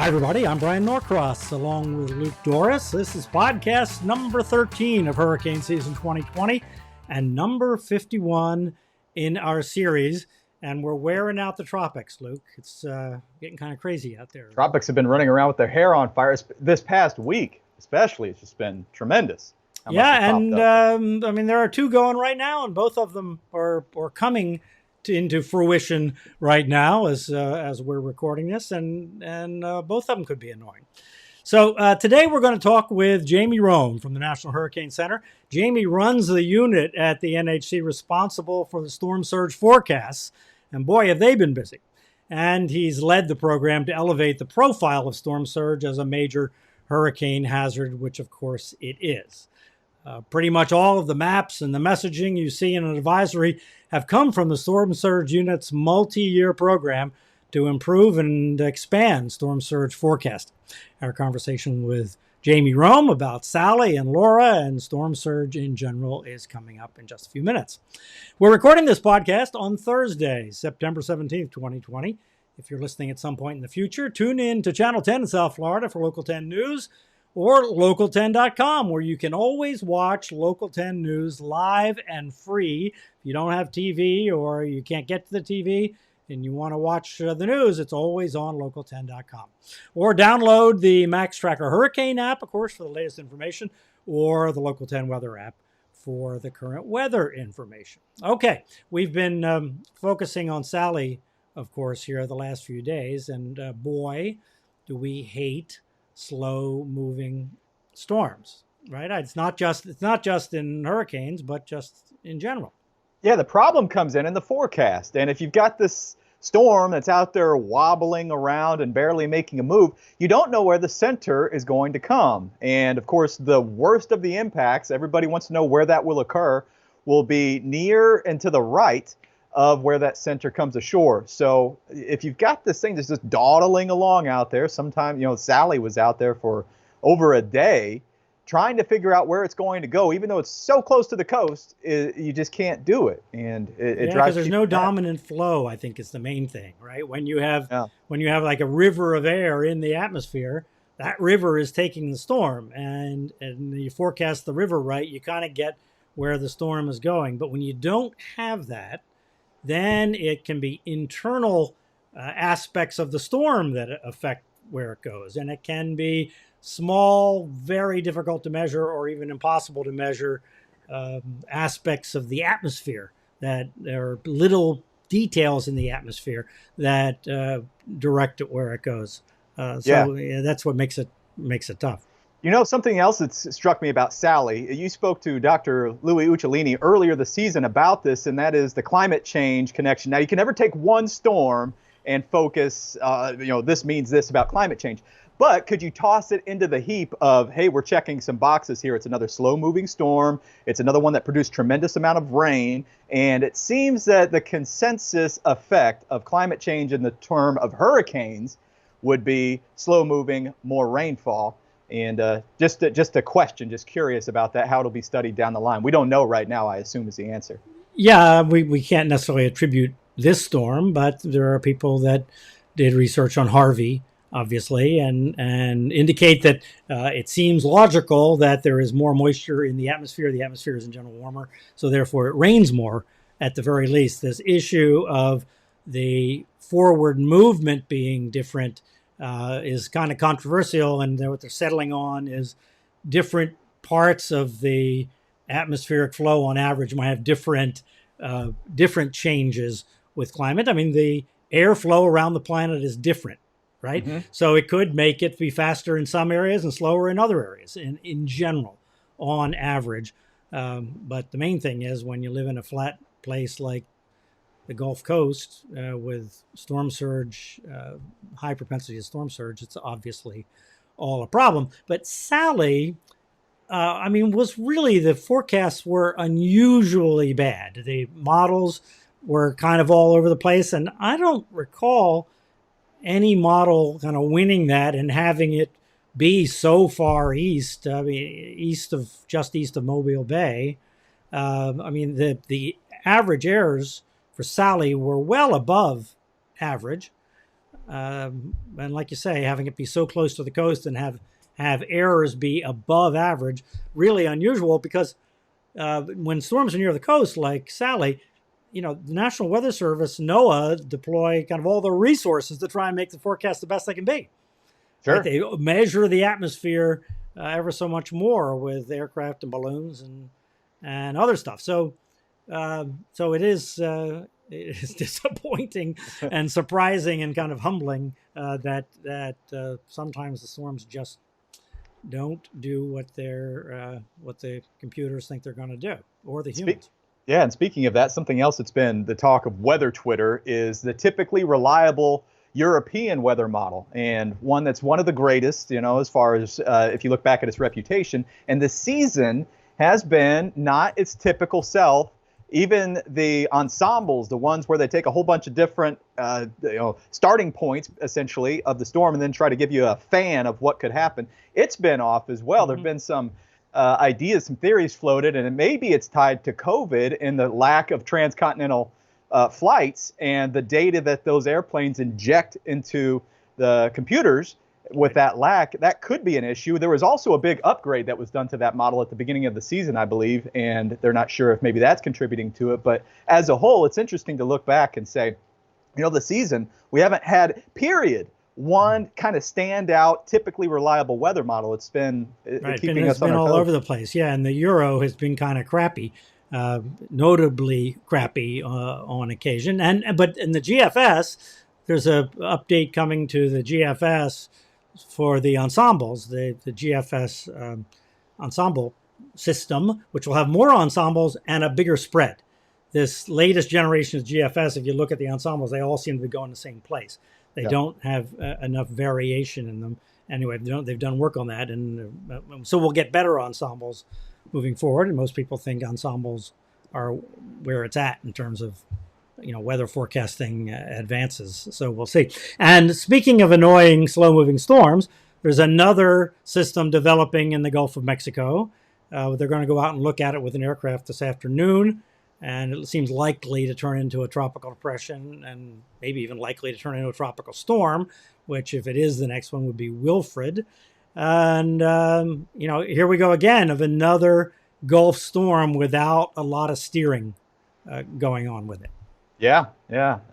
Hi, everybody. I'm Bryan Norcross, along with Luke Dorris. This is podcast number 13 of Hurricane Season 2020 and number 51 in our series. And we're wearing out the tropics, Luke. It's getting kind of crazy out there. Tropics have been running around with their hair on fire. This past week, especially, it's just been tremendous. Yeah, and I mean, there are two going right now, and both of them are coming into fruition right now as we're recording this, and both of them could be annoying. So today we're going to talk with Jamie Rhome from the National Hurricane Center. Jamie runs the unit at the NHC responsible for the storm surge forecasts, and boy, have they been busy. And he's led the program to elevate the profile of storm surge as a major hurricane hazard, which of course it is. Pretty much all of the maps and the messaging you see in an advisory have come from the Storm Surge Unit's multi-year program to improve and expand storm surge forecasting. Our conversation with Jamie Rhome about Sally and Laura and storm surge in general is coming up in just a few minutes. We're recording this podcast on Thursday, September 17th, 2020. If you're listening at some point in the future, tune in to Channel 10 in South Florida for Local 10 News, or local10.com, where you can always watch Local 10 News live and free. If you don't have TV or you can't get to the TV and you want to watch the news, it's always on local10.com. Or download the Max Tracker Hurricane app, of course, for the latest information, or the Local 10 Weather app for the current weather information. Okay, we've been focusing on Sally, of course, here the last few days, and boy, do we hate slow-moving storms, right? It's not just in hurricanes, but just in general. Yeah, the problem comes in the forecast. And if you've got this storm that's out there wobbling around and barely making a move, you don't know where the center is going to come. And of course, the worst of the impacts, everybody wants to know where that will occur, will be near and to the right of where that center comes ashore. So if you've got this thing that's just dawdling along out there, sometime, Sally was out there for over a day trying to figure out where it's going to go, even though it's so close to the coast, you just can't do it. And it drives because there's no dominant flow, I think is the main thing, right? When you have like a river of air in the atmosphere, that river is taking the storm, and you forecast the river right, you kind of get where the storm is going. But when you don't have that, then it can be internal aspects of the storm that affect where it goes. And it can be small, very difficult to measure, or even impossible to measure aspects of the atmosphere, that there are little details in the atmosphere that direct it where it goes. So that's what makes it tough. Something else that's struck me about Sally, you spoke to Dr. Louis Uccellini earlier this season about this, and that is the climate change connection. Now, you can never take one storm and focus, this means this about climate change. But could you toss it into the heap of, hey, we're checking some boxes here. It's another slow-moving storm. It's another one that produced tremendous amount of rain. And it seems that the consensus effect of climate change in the term of hurricanes would be slow-moving, more rainfall. And just a question, just curious about that, how it'll be studied down the line. We don't know right now, I assume, is the answer. Yeah, we can't necessarily attribute this storm, but there are people that did research on Harvey, obviously, and indicate that it seems logical that there is more moisture in the atmosphere. The atmosphere is in general warmer, so therefore it rains more at the very least. This issue of the forward movement being different is kind of controversial, and what they're settling on is different parts of the atmospheric flow on average might have different changes with climate. I mean, the airflow around the planet is different, right? Mm-hmm. So it could make it be faster in some areas and slower in other areas in general, on average. But the main thing is when you live in a flat place like the Gulf Coast with storm surge, high propensity of storm surge, it's obviously all a problem. But Sally, was really, the forecasts were unusually bad. The models were kind of all over the place, and I don't recall any model kind of winning that and having it be so far east. East of Mobile Bay. The average errors for Sally were well above average. And like you say, having it be so close to the coast and have errors be above average, really unusual because when storms are near the coast, like Sally, the National Weather Service, NOAA, deploy kind of all the resources to try and make the forecast the best they can be. Sure. Right? They measure the atmosphere ever so much more with aircraft and balloons and other stuff. So it is disappointing and surprising and kind of humbling that sometimes the storms just don't do what the computers think they're going to do, or the humans. Yeah, and speaking of that, something else that's been the talk of weather Twitter is the typically reliable European weather model, and one that's one of the greatest, as far as if you look back at its reputation. And the season has been not its typical self. Even the ensembles, the ones where they take a whole bunch of different starting points, essentially, of the storm and then try to give you a fan of what could happen, it's been off as well. There have been some ideas, some theories floated, and maybe it's tied to COVID and the lack of transcontinental flights and the data that those airplanes inject into the computers. With that lack, that could be an issue. There was also a big upgrade that was done to that model at the beginning of the season, I believe, and they're not sure if maybe that's contributing to it. But as a whole, it's interesting to look back and say, the season, we haven't had, period, one kind of standout, typically reliable weather model. It's been keeping us on our toes. All over the place. Yeah, and the Euro has been kind of crappy, notably crappy on occasion. But in the GFS, there's a update coming to the GFS for the ensembles, the GFS ensemble system, which will have more ensembles and a bigger spread. This latest generation of GFS, if you look at the ensembles, they all seem to be going the same place. They don't have enough variation in them. Anyway, they've done work on that, and so we'll get better ensembles moving forward. And most people think ensembles are where it's at in terms of weather forecasting advances. So we'll see. And speaking of annoying, slow-moving storms, there's another system developing in the Gulf of Mexico. They're going to go out and look at it with an aircraft this afternoon, and it seems likely to turn into a tropical depression and maybe even likely to turn into a tropical storm, which, if it is the next one, would be Wilfred. And, here we go again of another Gulf storm without a lot of steering going on with it. Yeah.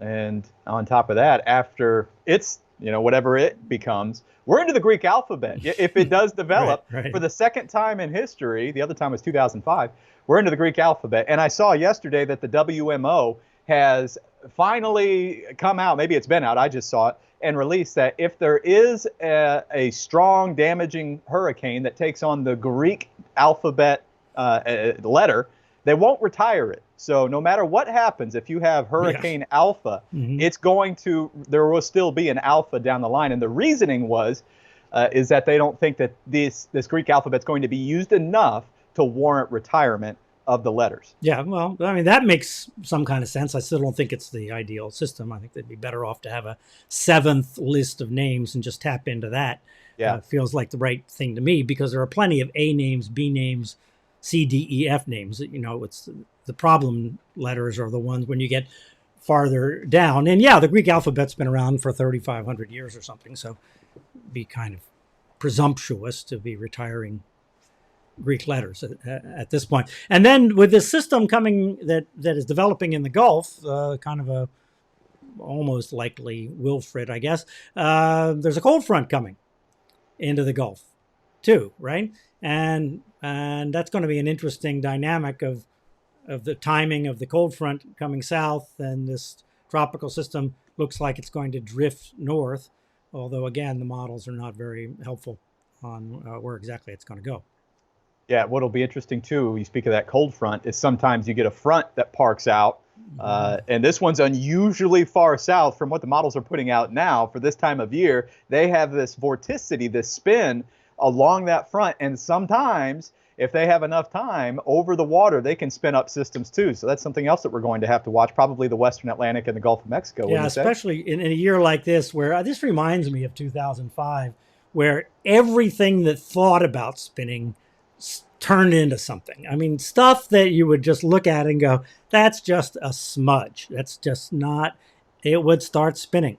And on top of that, after it's, whatever it becomes, we're into the Greek alphabet. If it does develop right. For the second time in history, the other time was 2005, we're into the Greek alphabet. And I saw yesterday that the WMO has finally come out, maybe it's been out, I just saw it, and released that if there is a strong damaging hurricane that takes on the Greek alphabet letter, they won't retire it. So no matter what happens, if you have Hurricane Alpha, there will still be an Alpha down the line. And the reasoning is that they don't think that this Greek alphabet is going to be used enough to warrant retirement of the letters. Yeah, well, I mean, that makes some kind of sense. I still don't think it's the ideal system. I think they'd be better off to have a 7th list of names and just tap into that. Yeah. Feels like the right thing to me, because there are plenty of A names, B names, C, D, E, F names. It's the problem letters are the ones when you get farther down. And the Greek alphabet's been around for 3,500 years or something. So it'd be kind of presumptuous to be retiring Greek letters at this point. And then with this system coming that is developing in the Gulf, kind of a almost likely Wilfred, I guess, there's a cold front coming into the Gulf too, right? And that's going to be an interesting dynamic of the timing of the cold front coming south, and this tropical system looks like it's going to drift north, although again the models are not very helpful on where exactly it's going to go. Yeah, what'll be interesting too, you speak of that cold front, is sometimes you get a front that parks out, and this one's unusually far south from what the models are putting out now for this time of year. They have this vorticity, this spin along that front, and sometimes if they have enough time over the water, they can spin up systems too. So that's something else that we're going to have to watch, probably the Western Atlantic and the Gulf of Mexico. Yeah, especially in a year like this, where this reminds me of 2005, where everything that thought about spinning turned into something. I mean, stuff that you would just look at and go, that's just a smudge. That's just not, it would start spinning.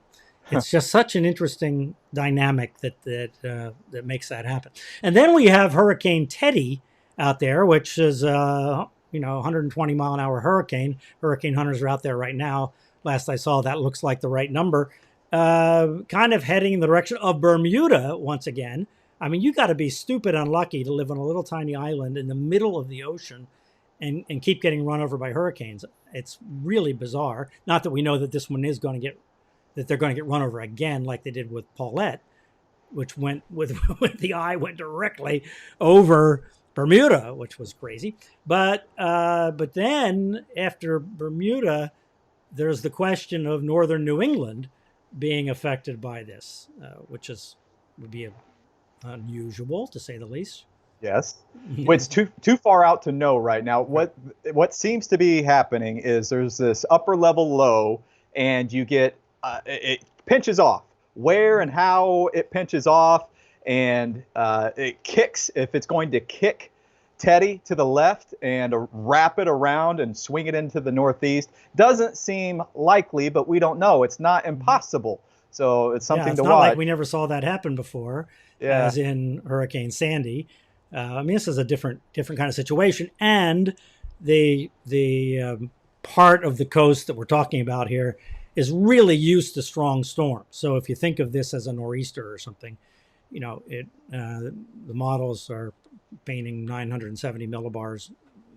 It's just such an interesting dynamic that makes that happen. And then we have Hurricane Teddy out there, which is 120 mile an hour hurricane. Hurricane hunters are out there right now. Last I saw, that looks like the right number. Kind of heading in the direction of Bermuda once again. I mean, you got to be stupid unlucky to live on a little tiny island in the middle of the ocean and keep getting run over by hurricanes. It's really bizarre. Not that we know that this one is going to get, that they're going to get run over again like they did with Paulette, which went with the eye went directly over Bermuda, which was crazy. But then after Bermuda, there's the question of northern New England being affected by this, which would be unusual to say the least. Yes. Well, it's too far out to know right now. What seems to be happening is there's this upper level low, and you get it pinches off. Where and how it pinches off, and it kicks, if it's going to kick Teddy to the left and wrap it around and swing it into the northeast. Doesn't seem likely, but we don't know. It's not impossible. So it's something to watch. It's not like we never saw that happen before, as in Hurricane Sandy. I mean, this is a different kind of situation, and the part of the coast that we're talking about here is really used to strong storms. So if you think of this as a nor'easter or something, the models are painting 970 millibars,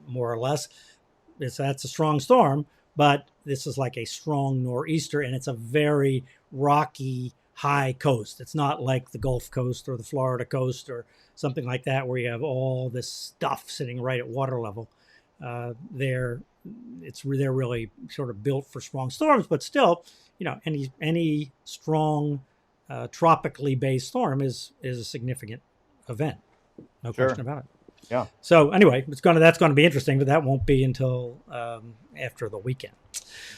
more or less. That's a strong storm, but this is like a strong nor'easter, and it's a very rocky, high coast. It's not like the Gulf Coast or the Florida coast or something like that, where you have all this stuff sitting right at water level. They're really sort of built for strong storms, but still, any strong tropically based storm is a significant event. No question about it. Yeah. So anyway, that's going to be interesting, but that won't be until after the weekend.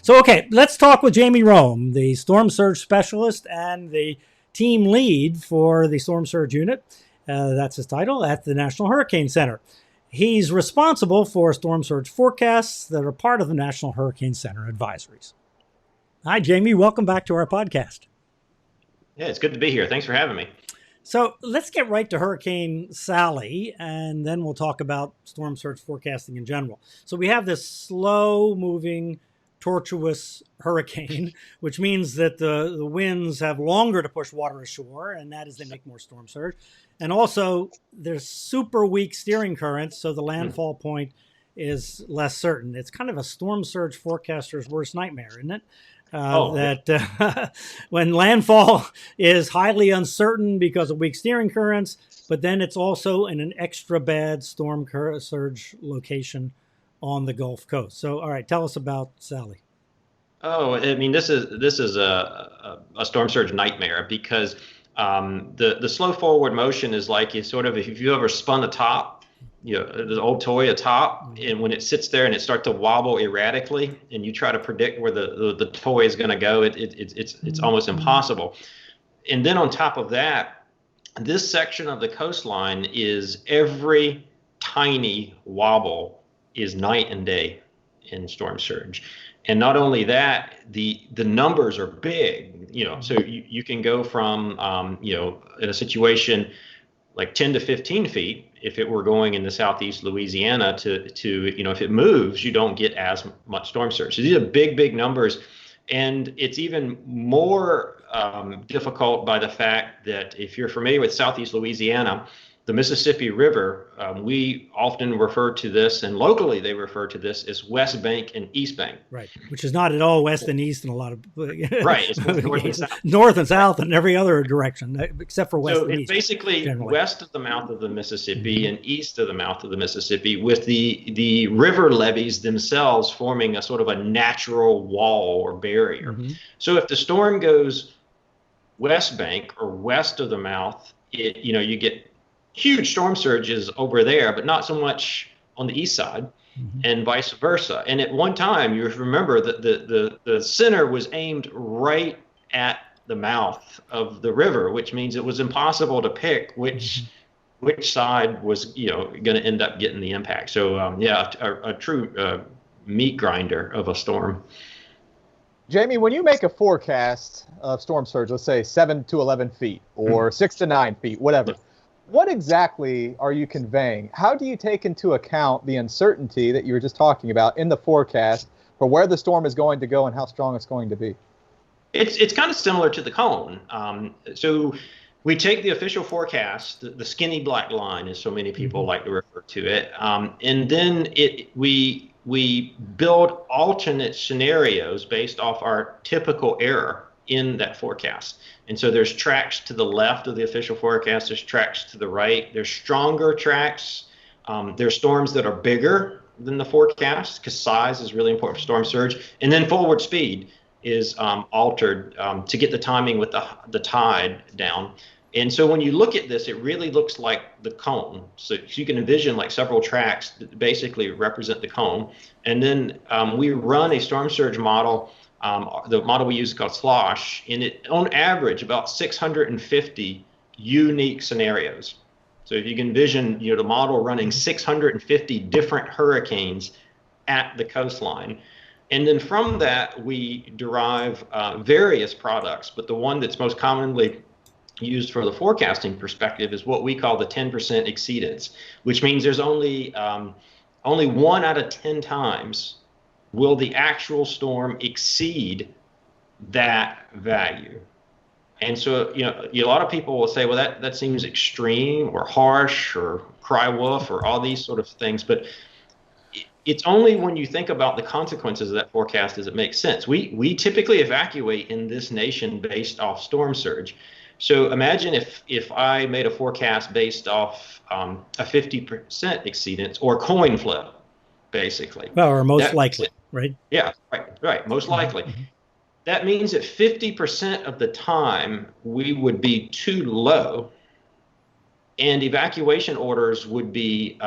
So okay, let's talk with Jamie Rhome, the storm surge specialist and the team lead for the storm surge unit. That's his title at the National Hurricane Center. He's responsible for storm surge forecasts that are part of the National Hurricane Center advisories. Hi, Jamie. Welcome back to our podcast. Yeah, it's good to be here. Thanks for having me. So let's get right to Hurricane Sally, and then we'll talk about storm surge forecasting in general. So we have this slow-moving, tortuous hurricane, which means that the winds have longer to push water ashore, and that is they make more storm surge. And also, there's super weak steering currents, so the landfall point is less certain. It's kind of a storm surge forecaster's worst nightmare, isn't it? When landfall is highly uncertain because of weak steering currents, but then it's also in an extra bad storm surge location on the Gulf Coast. So, all right, tell us about Sally. Oh, I mean, this is a storm surge nightmare because the slow forward motion is like if you ever spun a top, the old toy, a top, and when it sits there and it starts to wobble erratically, and you try to predict where the toy is going to go, it's almost impossible. And then on top of that, this section of the coastline is every tiny wobble is night and day in storm surge. And not only that, the numbers are big, so you can go from, in a situation like 10 to 15 feet, if it were going in the southeast Louisiana to if it moves, you don't get as much storm surge. So these are big numbers. And it's even more difficult by the fact that if you're familiar with southeast Louisiana, the Mississippi River, we often refer to this, and locally they refer to this as West Bank and East Bank. Right, which is not at all west and east in a lot of right. It's north and south. North and south in every other direction except for west and east. So it's basically generally west of the mouth of the Mississippi and east of the mouth of the Mississippi, with the river levees themselves forming a sort of a natural wall or barrier. So if the storm goes West Bank or west of the mouth, you get huge storm surges over there, but not so much on the east side, and vice versa. And at one time, you remember that the center was aimed right at the mouth of the river, which means it was impossible to pick which side was going to end up getting the impact. So a true meat grinder of a storm. Jamie, when you make a forecast of storm surge, let's say 7 to 11 feet or 6 to 9 feet, whatever, what exactly are you conveying? How do you take into account the uncertainty that you were just talking about in the forecast for where the storm is going to go and how strong it's going to be? It's kind of similar to the cone. So we take the official forecast, the skinny black line, as so many people like to refer to it, and then we build alternate scenarios based off our typical error in that forecast. And so there's tracks to the left of the official forecast, there's tracks to the right, there's stronger tracks, there's storms that are bigger than the forecast because size is really important for storm surge, and then forward speed is altered to get the timing with the tide down. And so when you look at this, it really looks like the cone. So you can envision like several tracks that basically represent the cone. And then we run a storm surge model. The model we use is called Slosh, and it, on average, about 650 unique scenarios. So if you can envision, the model running 650 different hurricanes at the coastline. And then from that, we derive various products, but the one that's most commonly used for the forecasting perspective is what we call the 10% exceedance, which means there's only 1 out of 10 times will the actual storm exceed that value. And so, a lot of people will say, well, that seems extreme or harsh or cry wolf or all these sort of things. But it's only when you think about the consequences of that forecast does it make sense. We typically evacuate in this nation based off storm surge. So imagine if I made a forecast based off a 50% exceedance or coin flip, basically. Well, or most likely, right? Yeah, right, most likely. That means that 50% of the time we would be too low and evacuation orders would be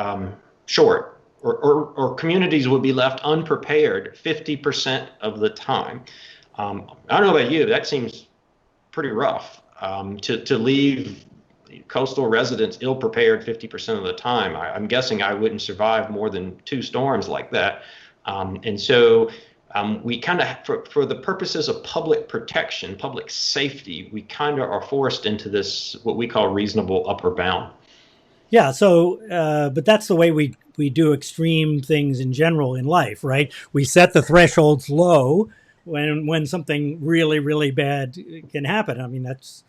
short, or communities would be left unprepared 50% of the time. I don't know about you, but that seems pretty rough. To leave coastal residents ill-prepared 50% of the time. I'm guessing I wouldn't survive more than 2 storms like that. And so we kind of, for the purposes of public protection, public safety, we kind of are forced into this, what we call reasonable upper bound. Yeah. So, but that's the way we do extreme things in general in life, right? We set the thresholds low when something really, really bad can happen. I mean, that's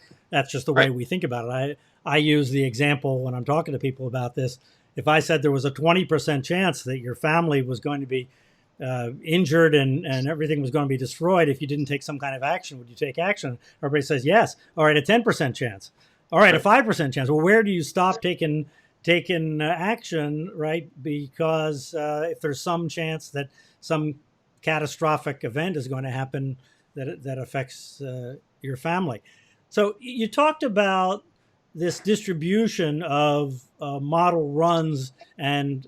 just the way we think about it. I use the example when I'm talking to people about this. If I said there was a 20% chance that your family was going to be injured and everything was going to be destroyed if you didn't take some kind of action, would you take action? Everybody says yes. All right, a 10% chance. All right, a 5% chance. Well, where do you stop taking action, right? Because if there's some chance that some catastrophic event is going to happen that affects your family. So you talked about this distribution of model runs and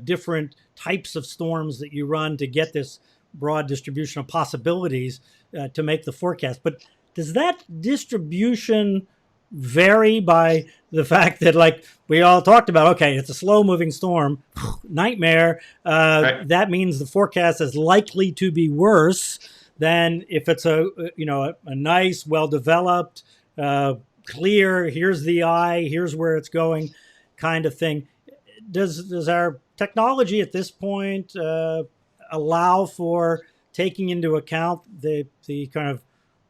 different types of storms that you run to get this broad distribution of possibilities to make the forecast. But does that distribution vary by the fact that, like we all talked about, okay, it's a slow moving storm, nightmare. That means the forecast is likely to be worse than if it's a nice, well-developed, clear, here's the eye, here's where it's going kind of thing. Does our technology at this point allow for taking into account the kind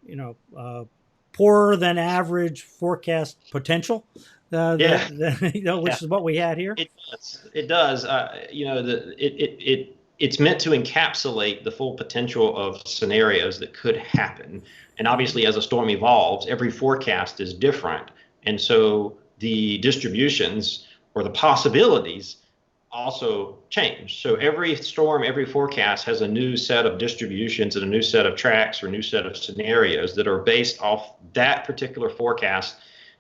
of, poorer than average forecast potential, which is what we had here? It does. It's meant to encapsulate the full potential of scenarios that could happen. And obviously, as a storm evolves, every forecast is different. And so the distributions or the possibilities also change. So every storm, every forecast has a new set of distributions and a new set of tracks or a new set of scenarios that are based off that particular forecast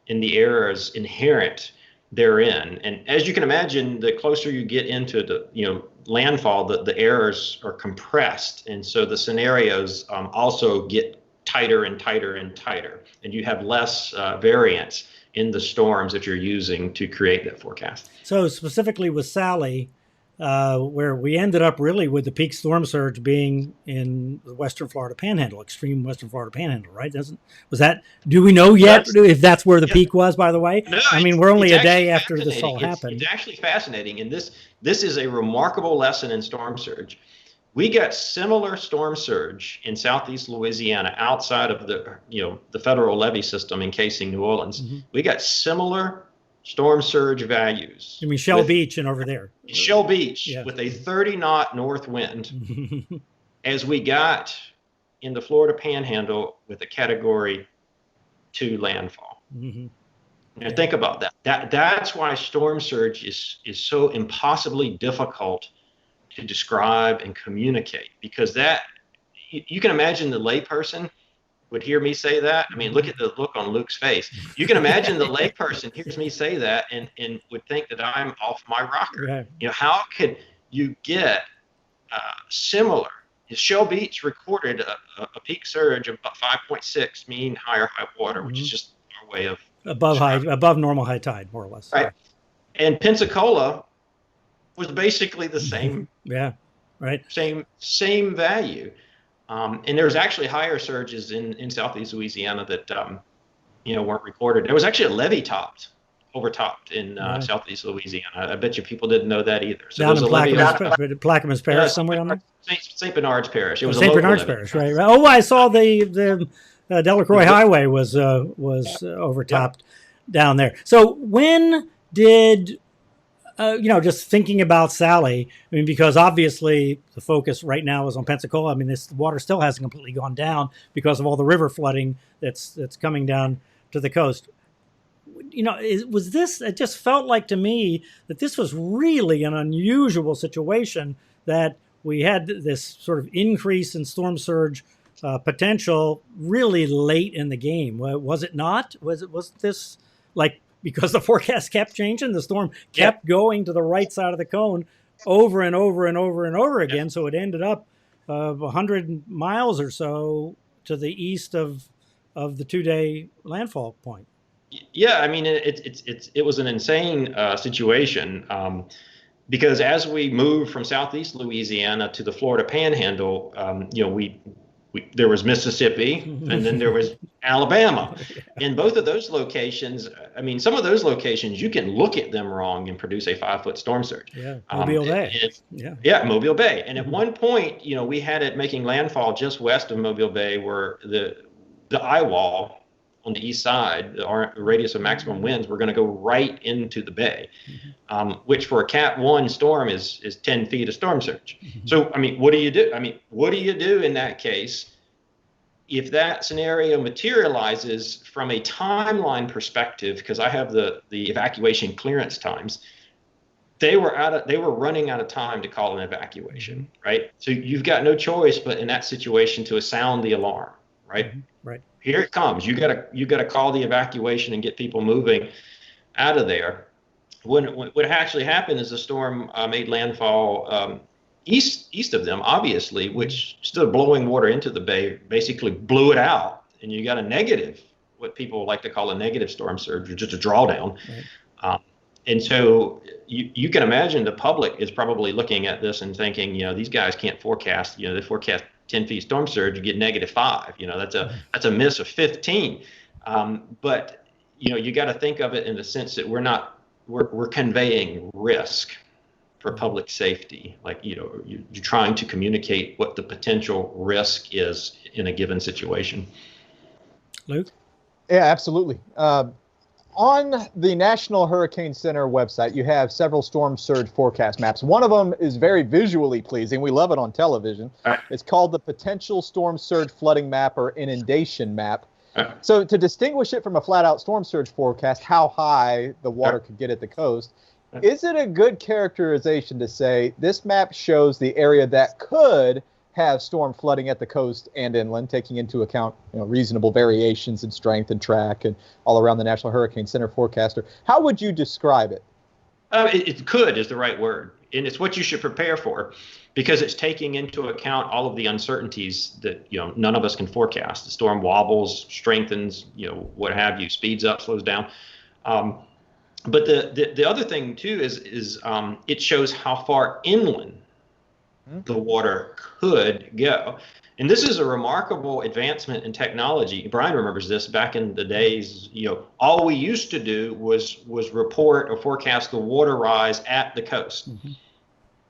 and the errors inherent therein. And as you can imagine, the closer you get into the landfall, the errors are compressed. And so the scenarios also get tighter and tighter and tighter. And you have less variance in the storms that you're using to create that forecast. So specifically with Sally, where we ended up really with the peak storm surge being in the Western Florida Panhandle, extreme Western Florida Panhandle, right? Do we know yet if that's where the peak was, by the way? No, I mean, we're only a day after this fascinating. all happened. It's actually fascinating. And this is a remarkable lesson in storm surge. We got similar storm surge in southeast Louisiana outside of the federal levee system encasing New Orleans. Mm-hmm. We got similar storm surge values. You mean Shell Beach and over there? Shell Beach with a 30-knot north wind as we got in the Florida Panhandle with a Category 2 landfall. Mm-hmm. Now think about that. That's why storm surge is so impossibly difficult to describe and communicate, because that you can imagine the layperson would hear me say that. I mean, look at the look on Luke's face. You can imagine the layperson hears me say that and would think that I'm off my rocker. Right. You know, how could you get similar? Shell Beach recorded a peak surge of about 5.6 mean higher high water, which is just our way of above normal high tide, more or less. Right. And Pensacola was basically the same. Yeah. Right. Same value. And there's actually higher surges in southeast Louisiana that weren't recorded. There was actually a levee overtopped in southeast Louisiana. I bet you people didn't know that either. So down in Plaquemines Parish, somewhere down there. St. Bernard's Parish. It was St. Bernard's Parish, right? Oh, I saw the Delacroix Highway was overtopped down there. So when did just thinking about Sally, I mean, because obviously the focus right now is on Pensacola. I mean, this water still hasn't completely gone down because of all the river flooding that's coming down to the coast. It just felt like to me that this was really an unusual situation, that we had this sort of increase in storm surge potential really late in the game. Was it not? Was this like, because the forecast kept changing, the storm kept going to the right side of the cone over and over and over and over again. So it ended up 100 miles or so to the east of the 2-day landfall point. Yeah, I mean, it was an insane situation because as we moved from southeast Louisiana to the Florida Panhandle, there was Mississippi and then there was Alabama. In both of those locations, I mean, some of those locations, you can look at them wrong and produce a 5-foot storm surge. Yeah, Mobile Bay. Mobile Bay. And at one point, we had it making landfall just west of Mobile Bay, where the eye wall on the east side, the radius of maximum winds, were going to go right into the bay, which for a Cat 1 storm is 10 feet of storm surge. So, I mean, what do you do? I mean, what do you do in that case if that scenario materializes from a timeline perspective? Because I have the evacuation clearance times. They were running out of time to call an evacuation, right? So you've got no choice but in that situation to sound the alarm, right? Right. Here it comes. You gotta call the evacuation and get people moving out of there. What actually happened is the storm made landfall east of them, obviously, which instead of blowing water into the bay, basically blew it out, and you got a negative, what people like to call a negative storm surge, or just a drawdown. Right. And so you can imagine the public is probably looking at this and thinking, these guys can't forecast. They forecast 10 feet storm surge, you get -5. That's a miss of 15. But you got to think of it in the sense that we're conveying risk for public safety. Like you're trying to communicate what the potential risk is in a given situation. Luke? Yeah, absolutely. On the National Hurricane Center website, you have several storm surge forecast maps. One of them is very visually pleasing. We love it on television. Right. It's called the Potential Storm Surge Flooding Map, or Inundation Map. Right. So to distinguish it from a flat-out storm surge forecast, how high the water could get at the coast, is it a good characterization to say this map shows the area that could have storm flooding at the coast and inland, taking into account reasonable variations in strength and track and all around the National Hurricane Center forecaster? How would you describe it? It could is the right word, and it's what you should prepare for, because it's taking into account all of the uncertainties that none of us can forecast. The storm wobbles, strengthens, what have you, speeds up, slows down. But the other thing too is it shows how far inland the water could go. And this is a remarkable advancement in technology. Bryan remembers this back in the days, all we used to do was report or forecast the water rise at the coast. Mm-hmm.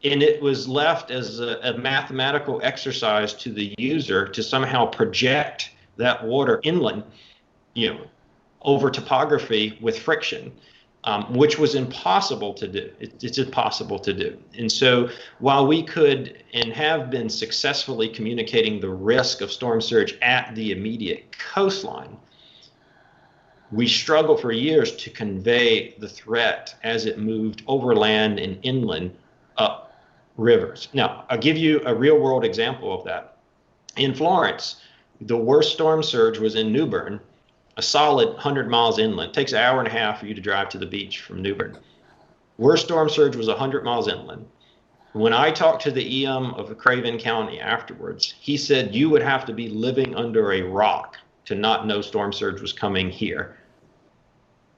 And it was left as a mathematical exercise to the user to somehow project that water inland, over topography with friction. Which was impossible to do. It's impossible to do. And so while we could and have been successfully communicating the risk of storm surge at the immediate coastline, we struggled for years to convey the threat as it moved overland and inland up rivers. Now, I'll give you a real world example of that. In Florence, the worst storm surge was in New Bern, a solid 100 miles inland. It takes an hour and a half for you to drive to the beach from New Bern. Worst storm surge was 100 miles inland. When I talked to the EM of Craven County afterwards, he said you would have to be living under a rock to not know storm surge was coming here,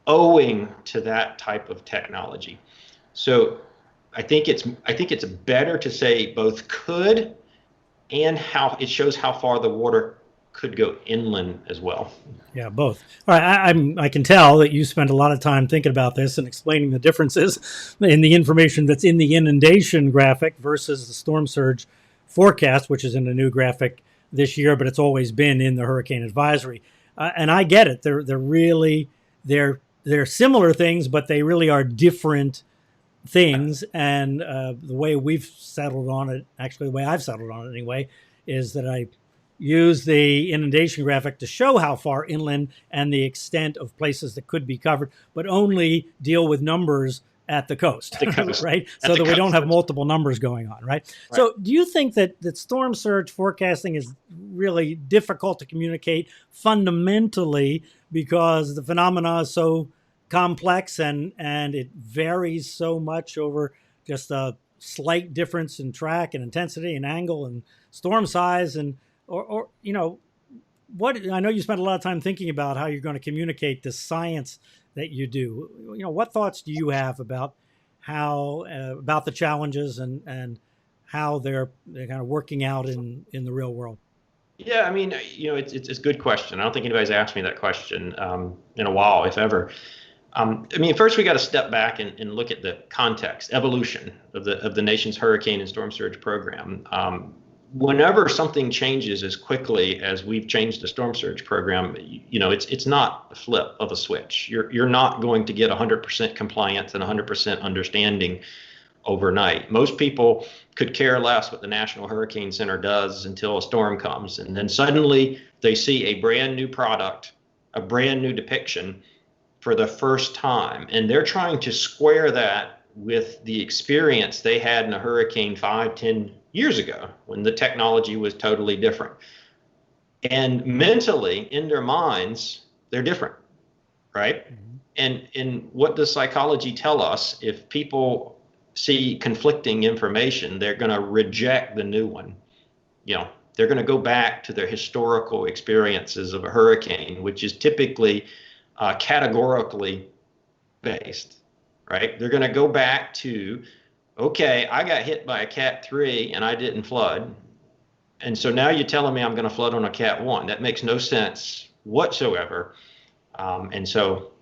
owing to that type of technology. So I think it's better to say both could and how it shows how far the water could go inland as well. Yeah, both. All right, I can tell that you spent a lot of time thinking about this and explaining the differences in the information that's in the inundation graphic versus the storm surge forecast, which is in a new graphic this year, but it's always been in the hurricane advisory. And I get it. They're similar things, but they really are different things. And the way we've settled on it, actually the way I've settled on it anyway, is that I use the inundation graphic to show how far inland and the extent of places that could be covered, but only deal with numbers at the coast, right? So that we don't have multiple numbers going on, right? So do you think that storm surge forecasting is really difficult to communicate fundamentally because the phenomena is so complex and it varies so much over just a slight difference in track and intensity and angle and storm size and or what I know you spent a lot of time thinking about how you're going to communicate the science that you do. What thoughts do you have about how about the challenges and how they're kind of working out in the real world? Yeah, I mean, it's a good question. I don't think anybody's asked me that question in a while, if ever. I mean, first we got to step back and look at the context, evolution of the nation's hurricane and storm surge program. Whenever something changes as quickly as we've changed the storm surge program, it's not a flip of a switch. You're not going to get 100% compliance and 100% understanding overnight. Most people could care less what the National Hurricane Center does until a storm comes, and then suddenly they see a brand new product, a brand new depiction for the first time, and they're trying to square that with the experience they had in a hurricane 5-10 years ago when the technology was totally different. And mentally, in their minds, they're different, right? Mm-hmm. And what does psychology tell us? If people see conflicting information, they're going to reject the new one. They're going to go back to their historical experiences of a hurricane, which is typically categorically based, right? They're going to go back to, okay, I got hit by a Cat 3 and I didn't flood. And so now you're telling me I'm going to flood on a Cat 1. That makes no sense whatsoever. And so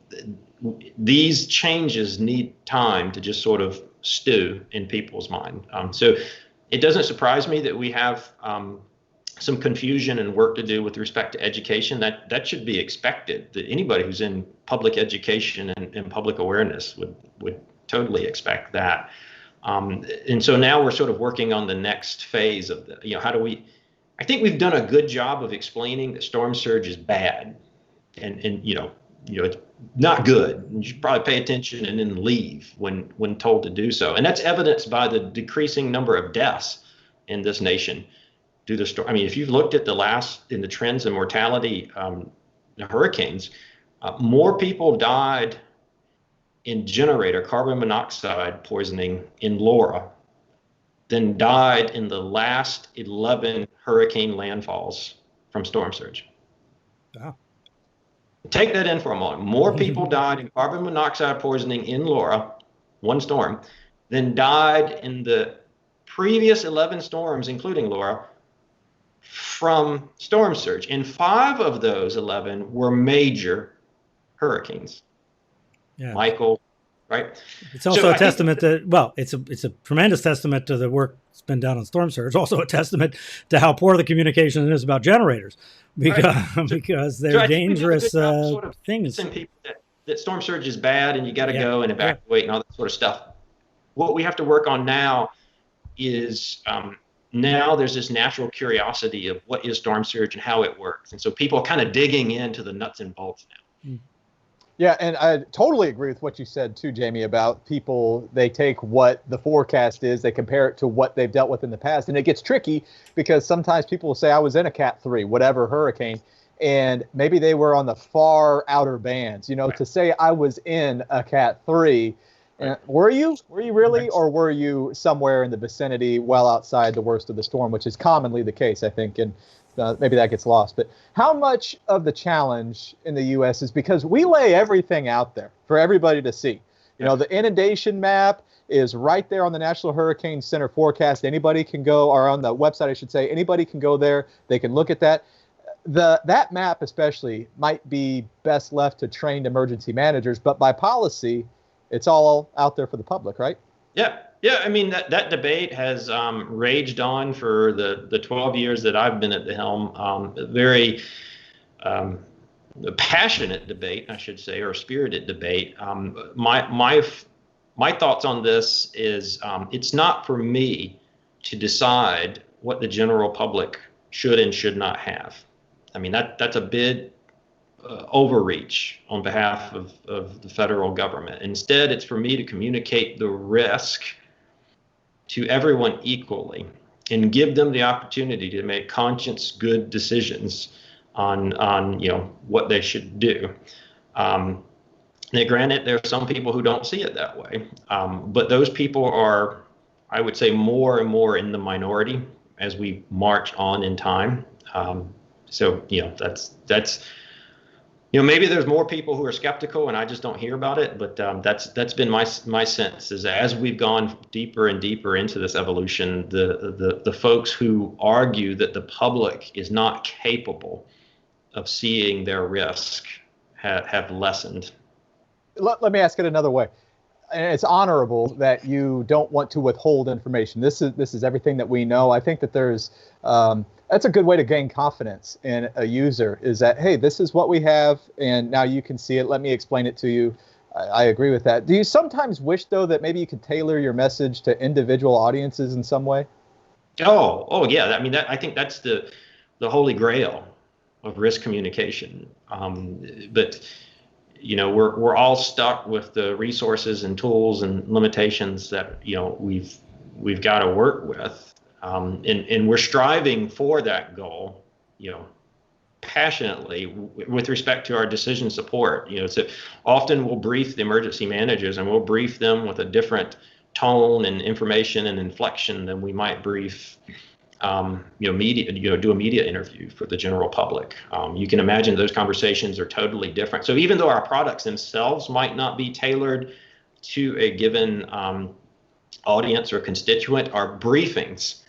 these changes need time to just sort of stew in people's mind. So it doesn't surprise me that we have some confusion and work to do with respect to education. That should be expected. That anybody who's in public education and public awareness would totally expect that. And so now we're sort of working on the next phase of how do we, I think we've done a good job of explaining that storm surge is bad and it's not good. You should probably pay attention and then leave when told to do so. And that's evidenced by the decreasing number of deaths in this nation due to storm. I mean, if you've looked at in the trends in mortality, hurricanes, more people died in generator carbon monoxide poisoning in Laura than died in the last 11 hurricane landfalls from storm surge. Wow. Take that in for a moment. More people died in carbon monoxide poisoning in Laura, one storm, than died in the previous 11 storms, including Laura, from storm surge. And 5 of those 11 were major hurricanes. Yeah. Michael, right? It's also a testament to, well, it's a tremendous testament to the work that's been done on storm surge. Also a testament to how poor the communication is about generators, because they're dangerous things. People that storm surge is bad and you got to go and evacuate and all that sort of stuff. What we have to work on now is now there's this natural curiosity of what is storm surge and how it works. And so people are kind of digging into the nuts and bolts now. Mm. Yeah, and I totally agree with what you said too, Jamie, about people, they take what the forecast is, they compare it to what they've dealt with in the past. And it gets tricky because sometimes people will say, I was in a Cat 3, whatever hurricane, and maybe they were on the far outer bands. You know, to say I was in a Cat 3, were you really, or were you somewhere in the vicinity well outside the worst of the storm, which is commonly the case, I think, and maybe that gets lost. But how much of the challenge in the U.S. is because we lay everything out there for everybody to see? You know, the inundation map is right there on the National Hurricane Center forecast. Anybody can go, or on the website, I should say, anybody can go there. They can look at that. That map especially might be best left to trained emergency managers, but by policy, it's all out there for the public, right? Yeah. Yeah, I mean, that debate has raged on for the 12 years that I've been at the helm. Very passionate debate, I should say, or spirited debate. My thoughts on this is it's not for me to decide what the general public should and should not have. I mean, that's a big overreach on behalf of the federal government. Instead, it's for me to communicate the risk to everyone equally and give them the opportunity to make conscious, good decisions on what they should do. Now, granted, there are some people who don't see it that way, but those people are, I would say, more and more in the minority as we march on in time. So that's maybe there's more people who are skeptical and I just don't hear about it, but that's been my sense is that as we've gone deeper and deeper into this evolution, the folks who argue that the public is not capable of seeing their risk have lessened. Let me ask it another way. And it's honorable that you don't want to withhold information. This is everything that we know. I think that there's that's a good way to gain confidence in a user, is that, hey, this is what we have, and now you can see it. Let me explain it to you. I agree with that. Do you sometimes wish, though, that maybe you could tailor your message to individual audiences in some way? Oh yeah. I mean, I think that's the holy grail of risk communication. But we're all stuck with the resources and tools and limitations that we've got to work with. And we're striving for that goal, passionately with respect to our decision support. So often we'll brief the emergency managers and we'll brief them with a different tone and information and inflection than we might brief, media, do a media interview for the general public. You can imagine those conversations are totally different. So even though our products themselves might not be tailored to a given audience or constituent, our briefings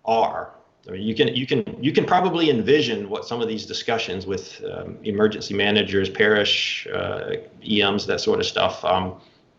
are. I mean, you can probably envision what some of these discussions with emergency managers, parish EMs, that sort of stuff.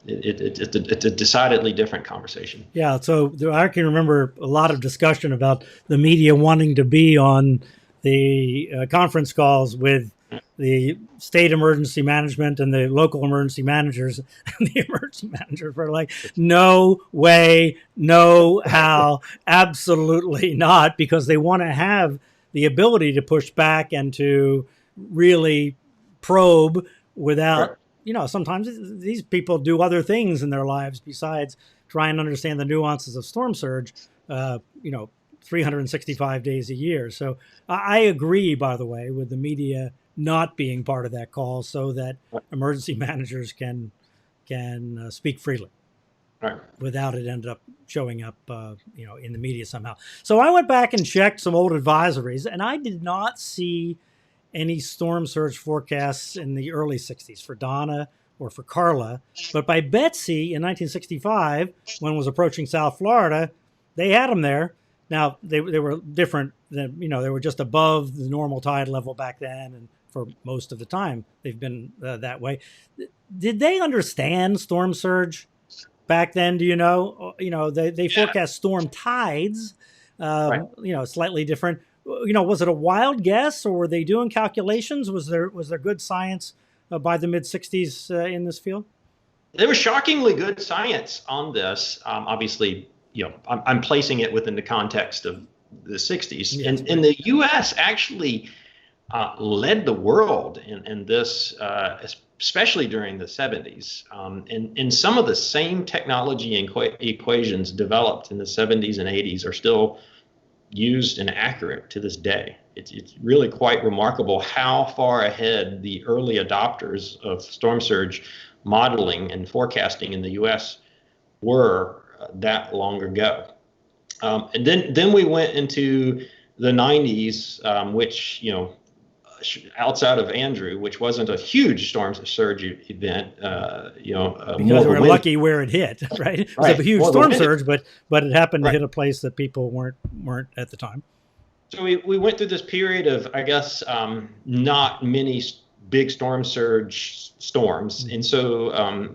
It's a decidedly different conversation. Yeah, so I can remember a lot of discussion about the media wanting to be on the conference calls with the state emergency management and the local emergency managers, and the emergency managers were like, no way, no how, absolutely not, because they want to have the ability to push back and to really probe without, sometimes these people do other things in their lives besides try and understand the nuances of storm surge, 365 days a year. So I agree, by the way, with the media not being part of that call so that emergency managers can speak freely without it end up showing up, in the media somehow. So I went back and checked some old advisories, and I did not see any storm surge forecasts in the early 60s for Donna or for Carla. But by Betsy in 1965, when it was approaching South Florida, they had them there. Now, they were different than, they were just above the normal tide level back then. And for most of the time, they've been that way. Did they understand storm surge back then? Do you know? They forecast storm tides, Right. Slightly different. Was it a wild guess, or were they doing calculations? Was there good science by the mid 60s in this field? There was shockingly good science on this. Obviously, I'm placing it within the context of the 60s. Yes, and the U.S. actually led the world in this, especially during the 70s. And some of the same technology and equations developed in the 70s and 80s are still used and accurate to this day. It's really quite remarkable how far ahead the early adopters of storm surge modeling and forecasting in the U.S. were that long ago. And then we went into the 90s, which, outside of Andrew, which wasn't a huge storm surge event, because we were lucky where it hit, right? It was a huge storm surge, but it happened to hit a place that people weren't at the time. So we went through this period of, I guess, not many big storm surge storms. And so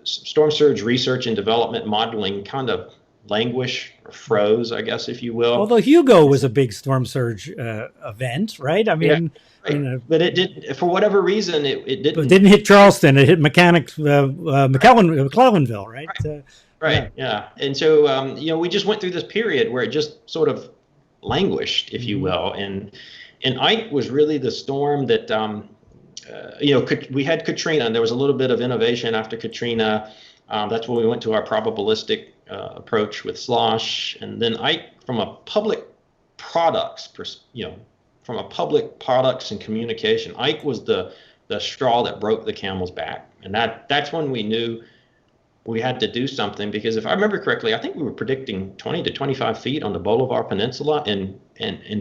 storm surge research and development modeling kind of languished or froze, I guess, if you will. Although Hugo was a big storm surge event, right? I mean, but it did, for whatever reason, it didn't. It didn't hit Charleston. It hit McClellanville, right? Right. Yeah. And so, we just went through this period where it just sort of languished, if you will. And Ike was really the storm that, we had Katrina, and there was a little bit of innovation after Katrina. That's when we went to our probabilistic approach with slosh. And then Ike, from a public products, and communication, Ike was the straw that broke the camel's back. And that's when we knew we had to do something, because if I remember correctly, I think we were predicting 20 to 25 feet on the Bolivar Peninsula, and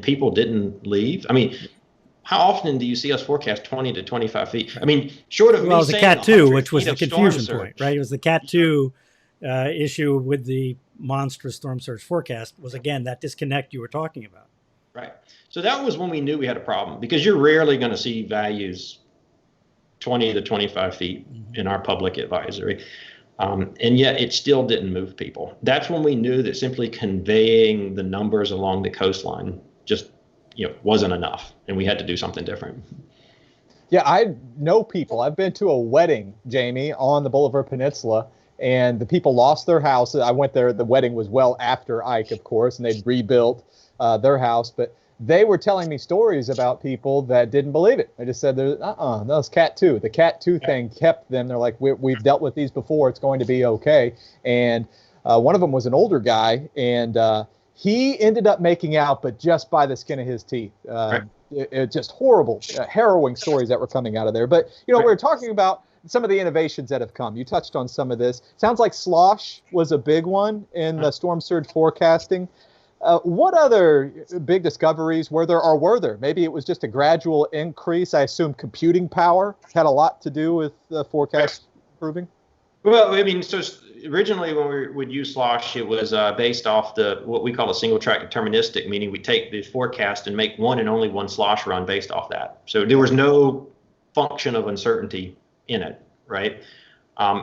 people didn't leave. I mean, how often do you see us forecast 20 to 25 feet? I mean, short of it was the Cat 2, which was the confusion point, right? It was the Cat 2 issue with the monstrous storm surge forecast was, again, that disconnect you were talking about. Right. So that was when we knew we had a problem, because you're rarely going to see values 20 to 25 feet in our public advisory. And yet it still didn't move people. That's when we knew that simply conveying the numbers along the coastline just, wasn't enough, and we had to do something different. Yeah, I know people. I've been to a wedding, Jamie, on the Bolivar Peninsula, and the people lost their house. I went there. The wedding was well after Ike, of course, and they'd rebuilt their house. But they were telling me stories about people that didn't believe it. They just said, that was Cat 2. The Cat 2 thing kept them. They're like, we've dealt with these before. It's going to be okay. And one of them was an older guy, and he ended up making out, but just by the skin of his teeth. It just horrible, harrowing stories that were coming out of there. But, we were talking about some of the innovations that have come. You touched on some of this. Sounds like slosh was a big one in the storm surge forecasting. What other big discoveries were there? Maybe it was just a gradual increase. I assume computing power had a lot to do with the forecast improving. Well, I mean, so originally when we would use slosh, it was based off what we call a single track deterministic, meaning we take the forecast and make one and only one slosh run based off that. So there was no function of uncertainty in it, right?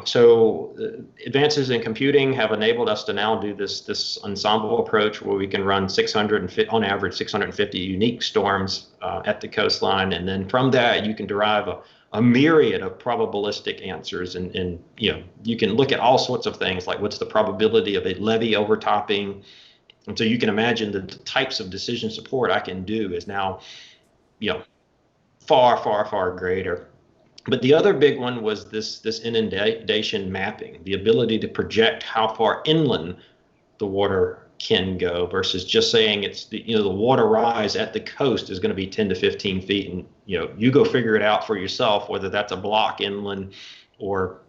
So advances in computing have enabled us to now do this ensemble approach where we can run on average 650 unique storms at the coastline, and then from that you can derive a myriad of probabilistic answers, and you can look at all sorts of things like what's the probability of a levee overtopping, and so you can imagine the types of decision support I can do is now far greater. But the other big one was this inundation mapping, the ability to project how far inland the water can go versus just saying it's the water rise at the coast is going to be 10 to 15 feet. And, you go figure it out for yourself, whether that's a block inland or,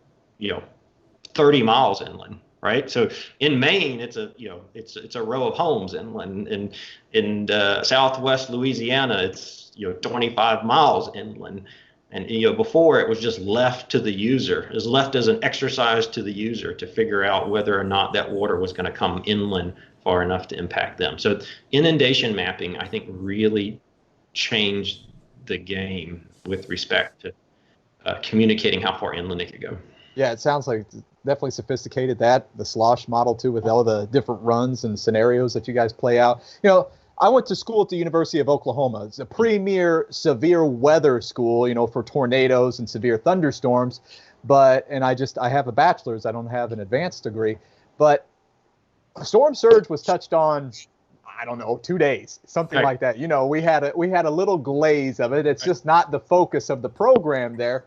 30 miles inland. right? So in Maine, it's a row of homes inland. In Southwest Louisiana, it's 25 miles inland. And before, it was just left to the user. It was left as an exercise to the user to figure out whether or not that water was going to come inland far enough to impact them. So inundation mapping, I think, really changed the game with respect to communicating how far inland it could go. Yeah, it sounds like definitely sophisticated. The slosh model too, with all the different runs and scenarios that you guys play out. I went to school at the University of Oklahoma. It's a premier severe weather school, for tornadoes and severe thunderstorms. I have a bachelor's. I don't have an advanced degree. But storm surge was touched on, I don't know, 2 days, something right. like that. We had a little glaze of it. It's just not the focus of the program there.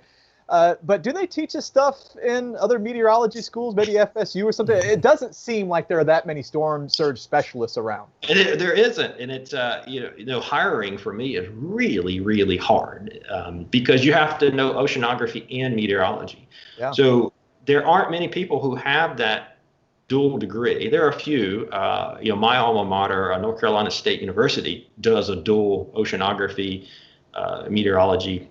But do they teach us stuff in other meteorology schools, maybe FSU or something? It doesn't seem like there are that many storm surge specialists around. There isn't, and it's hiring for me is really, really hard because you have to know oceanography and meteorology. Yeah. So there aren't many people who have that dual degree. There are a few. My alma mater, North Carolina State University, does a dual oceanography, meteorology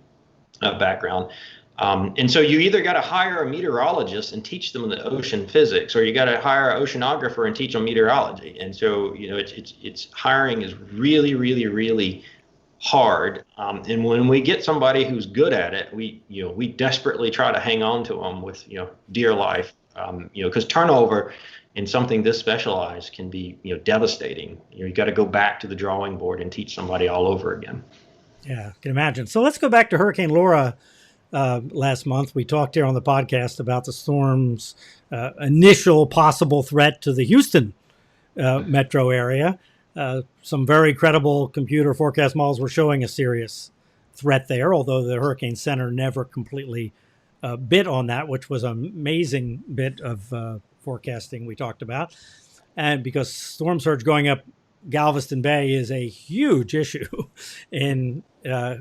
background. And so you either got to hire a meteorologist and teach them the ocean physics, or you got to hire an oceanographer and teach them meteorology. And so, it's hiring is really, really, really hard. And when we get somebody who's good at it, we desperately try to hang on to them with, dear life, because turnover in something this specialized can be, devastating. You got to go back to the drawing board and teach somebody all over again. Yeah, I can imagine. So let's go back to Hurricane Laura. Last month, we talked here on the podcast about the storm's initial possible threat to the Houston metro area. Some very credible computer forecast models were showing a serious threat there, although the Hurricane Center never completely bit on that, which was an amazing bit of forecasting we talked about. And because storm surge going up Galveston Bay is a huge issue in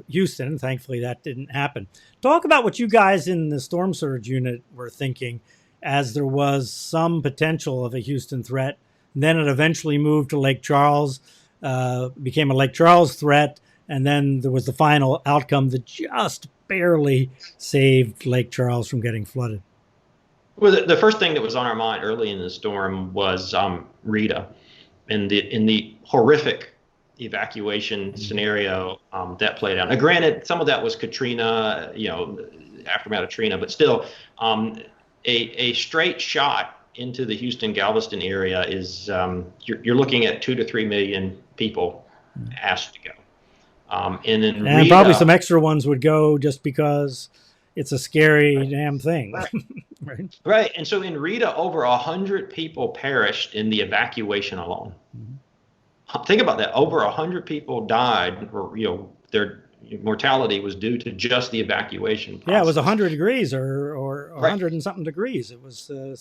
Houston. Thankfully, that didn't happen. Talk about what you guys in the storm surge unit were thinking as there was some potential of a Houston threat. Then it eventually moved to Lake Charles, became a Lake Charles threat, and then there was the final outcome that just barely saved Lake Charles from getting flooded. Well, the first thing that was on our mind early in the storm was Rita. In the horrific evacuation scenario that played out. Now, granted, some of that was Katrina, aftermath of Katrina, but still, a straight shot into the Houston Galveston area is you're looking at 2 to 3 million people asked to go, and then Rita, probably some extra ones would go just because it's a scary damn thing. Right. Right. And so in Rita, over 100 people perished in the evacuation alone. Mm-hmm. Think about that. Over 100 people died, or, their mortality was due to just the evacuation process. Yeah, it was 100 degrees or 100 right. and something degrees. It was a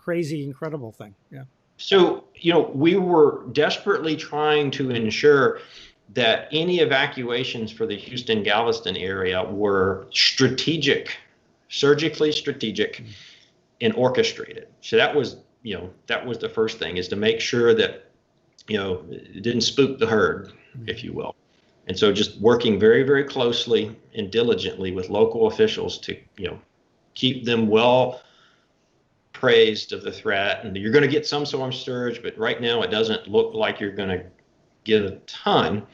crazy, incredible thing. Yeah. So, we were desperately trying to ensure that any evacuations for the Houston Galveston area were surgically strategic and orchestrated. So that was the first thing, is to make sure that, it didn't spook the herd, if you will. And so just working very, very closely and diligently with local officials to, keep them well praised of the threat. And you're going to get some storm surge, but right now it doesn't look like you're going to get a ton.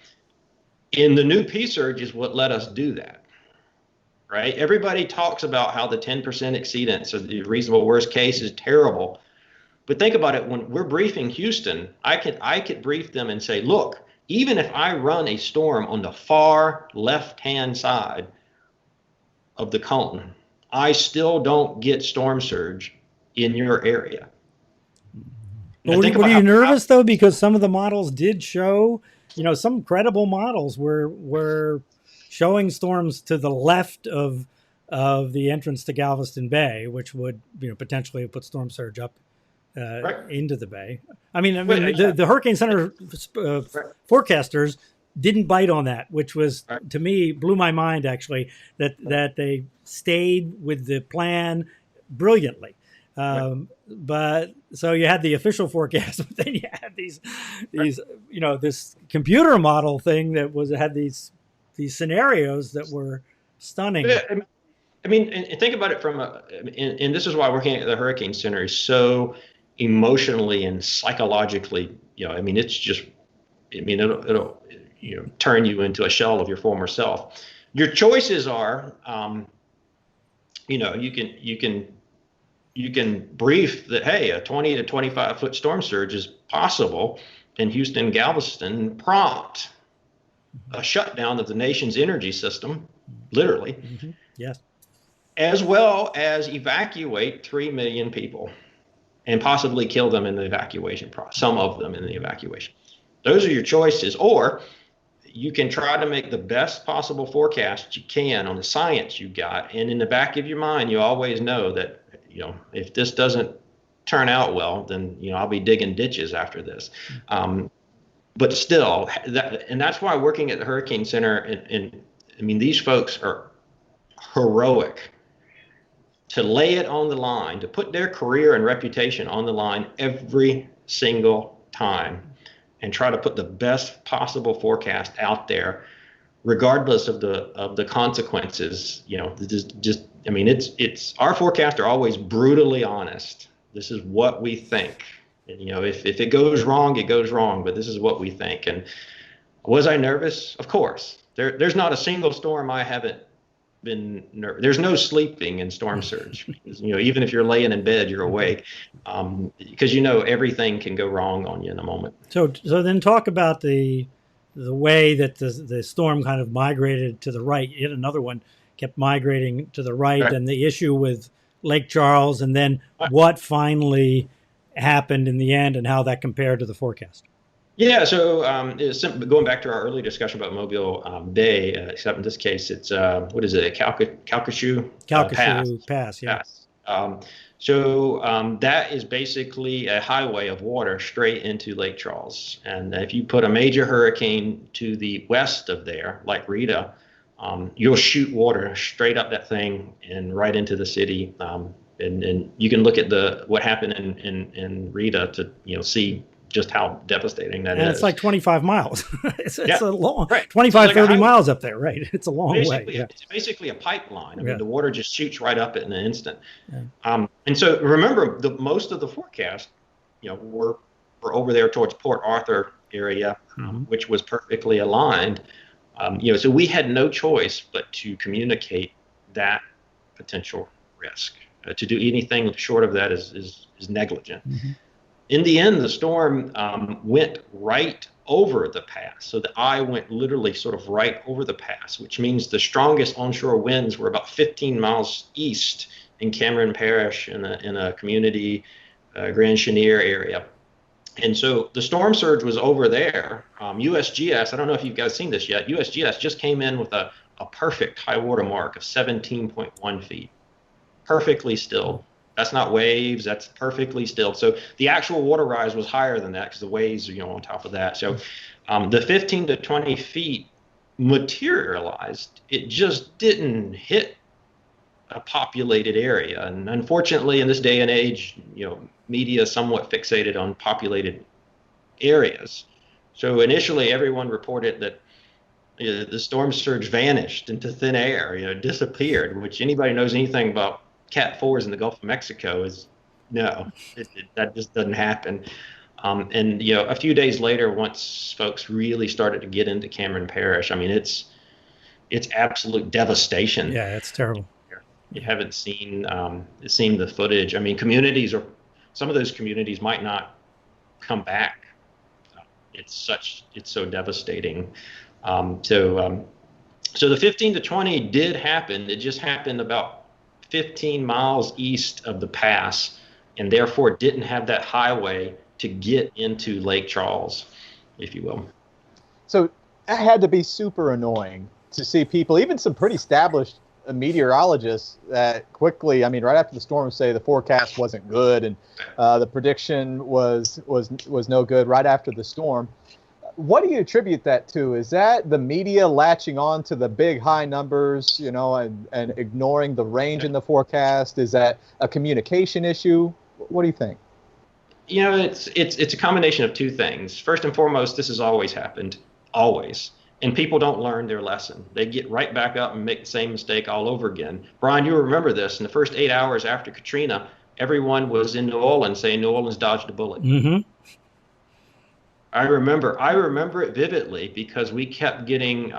And the new P surge is what let us do that. Right? Everybody talks about how the 10% exceedance of the reasonable worst case is terrible. But think about it, when we're briefing Houston, I could brief them and say, look, even if I run a storm on the far left-hand side of the cone, I still don't get storm surge in your area. Were you nervous, though? Because some of the models did show, some credible models were showing storms to the left of the entrance to Galveston Bay, which would potentially put storm surge up right. into the bay. The Hurricane Center forecasters didn't bite on that, which was right. to me blew my mind actually that they stayed with the plan brilliantly. But so you had the official forecast, but then you had these, this computer model thing that had these scenarios that were stunning. I mean, and think about it and this is why working at the Hurricane Center is so emotionally and psychologically, I mean, it's just, I mean, it'll turn you into a shell of your former self. Your choices are, you can brief that, hey, a 20 to 25 foot storm surge is possible in Houston, Galveston, prompt a shutdown of the nation's energy system, literally. Mm-hmm. Yes. As well as evacuate 3 million people and possibly kill them in the evacuation process, some of them in the evacuation. Those are your choices. Or you can try to make the best possible forecast you can on the science you got. And in the back of your mind, you always know that, if this doesn't turn out well, then, I'll be digging ditches after this. But still, and that's why working at the Hurricane Center, and I mean, these folks are heroic to lay it on the line, to put their career and reputation on the line every single time and try to put the best possible forecast out there, regardless of the consequences. I mean, it's our forecasts are always brutally honest. This is what we think. And, if it goes wrong, it goes wrong, but this is what we think. And was I nervous? Of course. There's not a single storm I haven't been nervous. There's no sleeping in storm surge. Even if you're laying in bed, you're awake, because everything can go wrong on you in a moment. So then talk about the way that the storm kind of migrated to the right. Yet another one kept migrating to the right, and the issue with Lake Charles, and then what finally happened in the end, and how that compared to the forecast. Yeah, so going back to our early discussion about Mobile Bay, except in this case, it's what is it, Calcasieu Pass, yeah. So that is basically a highway of water straight into Lake Charles. And if you put a major hurricane to the west of there, like Rita, you'll shoot water straight up that thing and right into the city. And you can look at what happened in Rita to see just how devastating that is. And it's like 25 miles. it's a long, right. 25, 30 miles up there, right? It's a long way. Yeah. It's basically a pipeline. I mean, the water just shoots right up in an instant. Yeah. And so remember, most of the forecast, were over there towards Port Arthur area, which was perfectly aligned. So we had no choice but to communicate that potential risk. To do anything short of that is negligent. Mm-hmm. In the end, the storm went right over the pass. So the eye went literally sort of right over the pass, which means the strongest onshore winds were about 15 miles east in Cameron Parish in a community, Grand Chenier area. And so the storm surge was over there. USGS, I don't know if you guys seen this yet, USGS just came in with a perfect high water mark of 17.1 feet. Perfectly still. That's not waves. That's perfectly still. So the actual water rise was higher than that because the waves are, on top of that. So the 15 to 20 feet materialized. It just didn't hit a populated area. And unfortunately, in this day and age, media is somewhat fixated on populated areas. So initially, everyone reported that the storm surge vanished into thin air, disappeared, which anybody knows anything about Cat 4s in the Gulf of Mexico is no, that just doesn't happen. And a few days later, once folks really started to get into Cameron Parish, I mean, it's absolute devastation. Yeah, it's terrible. You haven't seen the footage. I mean, some of those communities might not come back. It's so devastating. So the 15 to 20 did happen. It just happened about 15 miles east of the pass, and therefore didn't have that highway to get into Lake Charles, if you will. So that had to be super annoying to see people, even some pretty established meteorologists, that quickly, I mean, right after the storm, say the forecast wasn't good and the prediction was no good right after the storm. What do you attribute that to? Is that the media latching on to the big high numbers, and ignoring the range in the forecast? Is that a communication issue? What do you think? It's a combination of two things. First and foremost, this has always happened, always. And people don't learn their lesson. They get right back up and make the same mistake all over again. Brian, you remember this. In the first 8 hours after Katrina, everyone was in New Orleans saying New Orleans dodged a bullet. Mm-hmm. I remember it vividly because we kept getting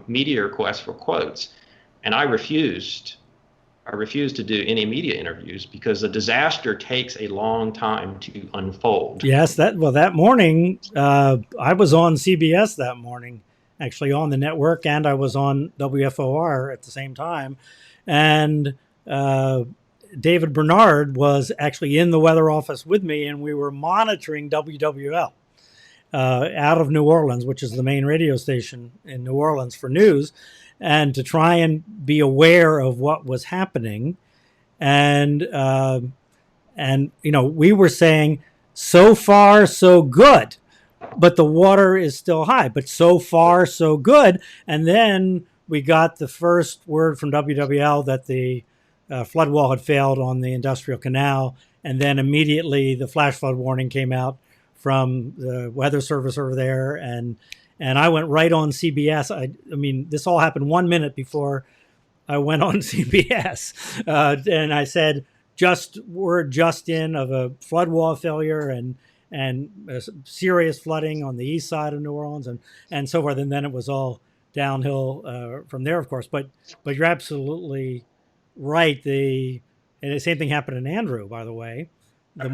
media requests for quotes, and I refused to do any media interviews because the disaster takes a long time to unfold. Yes, that morning, I was on CBS that morning, actually on the network, and I was on WFOR at the same time. And David Bernard was actually in the weather office with me, and we were monitoring WWL out of New Orleans, which is the main radio station in New Orleans for news, and to try and be aware of what was happening. And we were saying, so far, so good, but the water is still high, but so far, so good. And then we got the first word from WWL that the flood wall had failed on the industrial canal. And then immediately the flash flood warning came out from the weather service over there. And I went right on CBS. I mean, this all happened 1 minute before I went on CBS. And I said, we're just in of a flood wall failure and serious flooding on the east side of New Orleans and so forth. And then it was all downhill from there, of course. But you're absolutely right. And the same thing happened in Andrew, by the way. That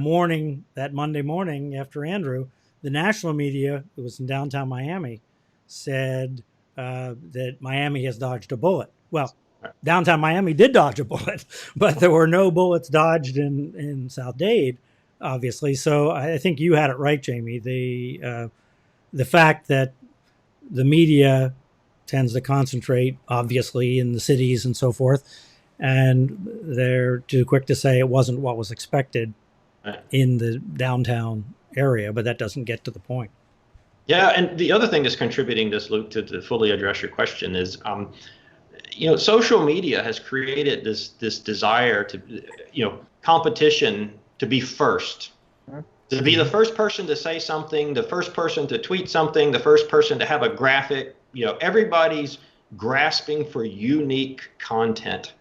Monday morning after Andrew, the national media, it was in downtown Miami, said that Miami has dodged a bullet. Well, downtown Miami did dodge a bullet, but there were no bullets dodged in South Dade, obviously. So I think you had it right, Jamie. The fact that the media tends to concentrate, obviously, in the cities and so forth, and they're too quick to say it wasn't what was expected in the downtown area, but that doesn't get to the point. Yeah, and the other thing that's contributing this, Luke, to fully address your question is, social media has created this desire to, competition to be first, to be the first person to say something, the first person to tweet something, the first person to have a graphic. Everybody's grasping for unique content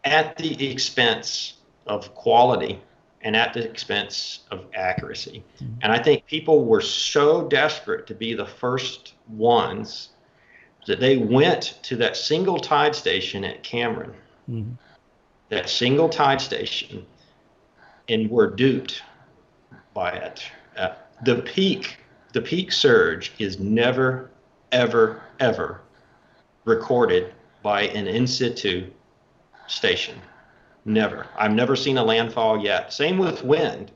at the expense of quality and at the expense of accuracy. And I think people were so desperate to be the first ones that they went to that single tide station at Cameron, that single tide station, and were duped by it. The peak surge is never, ever, ever recorded by an in situ station. Never. I've never seen a landfall yet. Same with wind.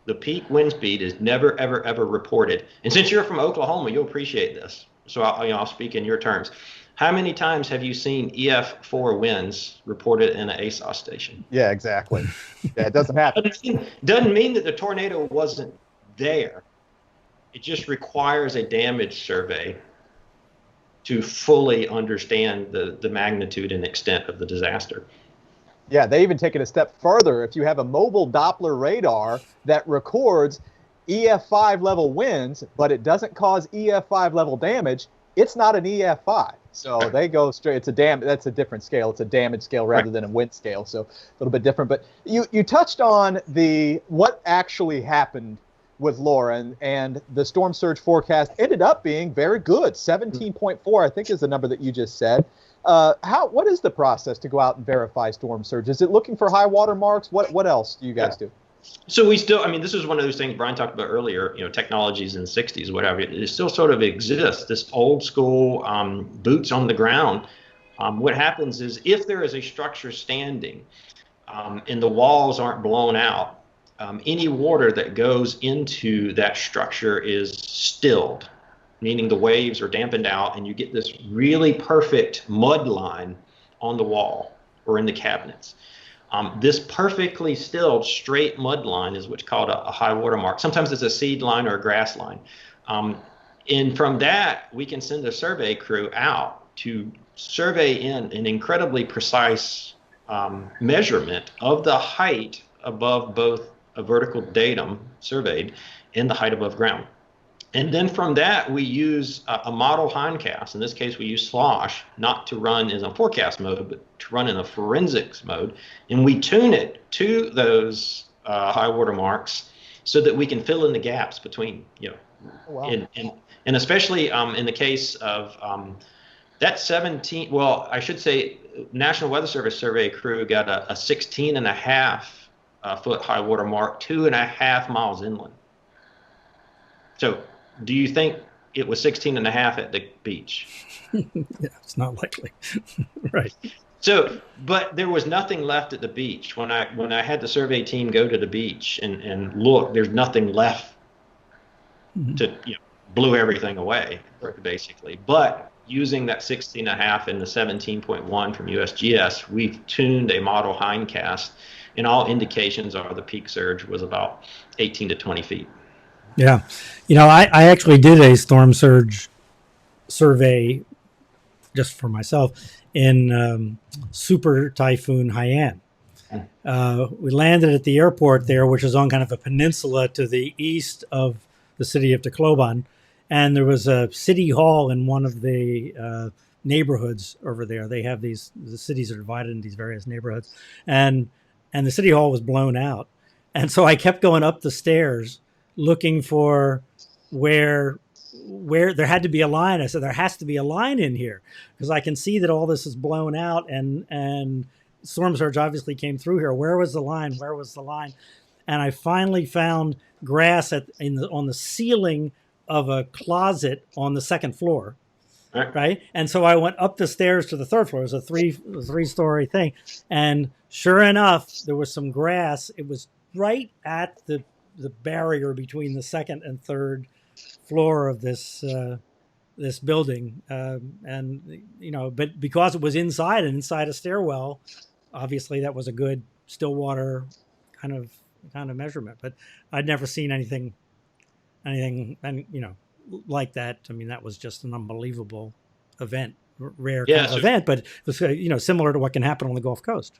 The peak wind speed is never, ever, ever reported. And since you're from Oklahoma, you'll appreciate this. So I'll speak in your terms. How many times have you seen EF4 winds reported in an ASOS station? Yeah, exactly. Yeah, it doesn't happen. Doesn't mean that the tornado wasn't there. It just requires a damage survey to fully understand the magnitude and extent of the disaster. Yeah, they even take it a step further. If you have a mobile Doppler radar that records EF5 level winds, but it doesn't cause EF5 level damage, it's not an EF5. So they go straight. That's a different scale. It's a damage scale rather than a wind scale. So a little bit different. But you touched on what actually happened with Laura, and the storm surge forecast ended up being very good. 17.4, I think, is the number that you just said. What is the process to go out and verify storm surge? Is it looking for high water marks? What else do you guys do? So this is one of those things Brian talked about earlier, technologies in the 60s, whatever. It still sort of exists, this old school boots on the ground. What happens is if there is a structure standing and the walls aren't blown out, any water that goes into that structure is stilled, meaning the waves are dampened out, and you get this really perfect mud line on the wall or in the cabinets. This perfectly stilled straight mud line is what's called a high water mark. Sometimes it's a seed line or a grass line. And from that, we can send a survey crew out to survey in an incredibly precise measurement of the height above both a vertical datum surveyed and the height above ground. And then from that, we use a model hindcast. In this case, we use slosh, not to run in a forecast mode, but to run in a forensics mode. And we tune it to those high water marks so that we can fill in the gaps between, Oh, wow. and especially in the case of that 17, well, I should say National Weather Service survey crew got a 16 and a half foot high water mark, 2.5 miles inland. So do you think it was 16 and a half at the beach? Yeah, it's not likely. Right. So, but there was nothing left at the beach. When I had the survey team go to the beach and look, there's nothing left to, blew everything away, basically. But using that 16 and a half and the 17.1 from USGS, we've tuned a model hindcast, and all indications are the peak surge was about 18 to 20 feet. Yeah. I actually did a storm surge survey just for myself in Super Typhoon Haiyan. We landed at the airport there, which is on kind of a peninsula to the east of the city of Tacloban. And there was a city hall in one of the neighborhoods over there. They have the cities are divided into these various neighborhoods. And the city hall was blown out. And so I kept going up the stairs looking for where there had to be a line. I said, there has to be a line in here because I can see that all this is blown out and storm surge obviously came through here. Where was the line? Where was the line? And I finally found grass on the ceiling of a closet on the second floor. Right. And so I went up the stairs to the third floor. It was a three-story thing. And sure enough, there was some grass. It was right at the barrier between the second and third floor of this building. But because it was inside a stairwell, obviously that was a good still water kind of measurement. But I'd never seen anything like that. I mean, that was just an unbelievable event, rare kind of event, but it was similar to what can happen on the Gulf Coast.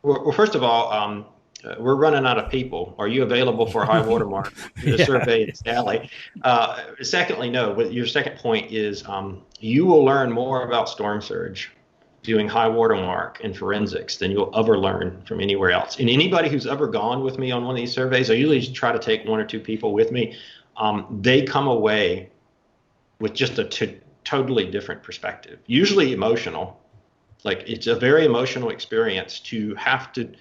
Well, first of all, we're running out of people. Are you available for high water mark to survey in Sally? Secondly, no. Your second point is you will learn more about storm surge doing high water mark and forensics than you'll ever learn from anywhere else. And anybody who's ever gone with me on one of these surveys, I usually try to take one or two people with me. They come away with just a totally different perspective, usually emotional. Like it's a very emotional experience to have to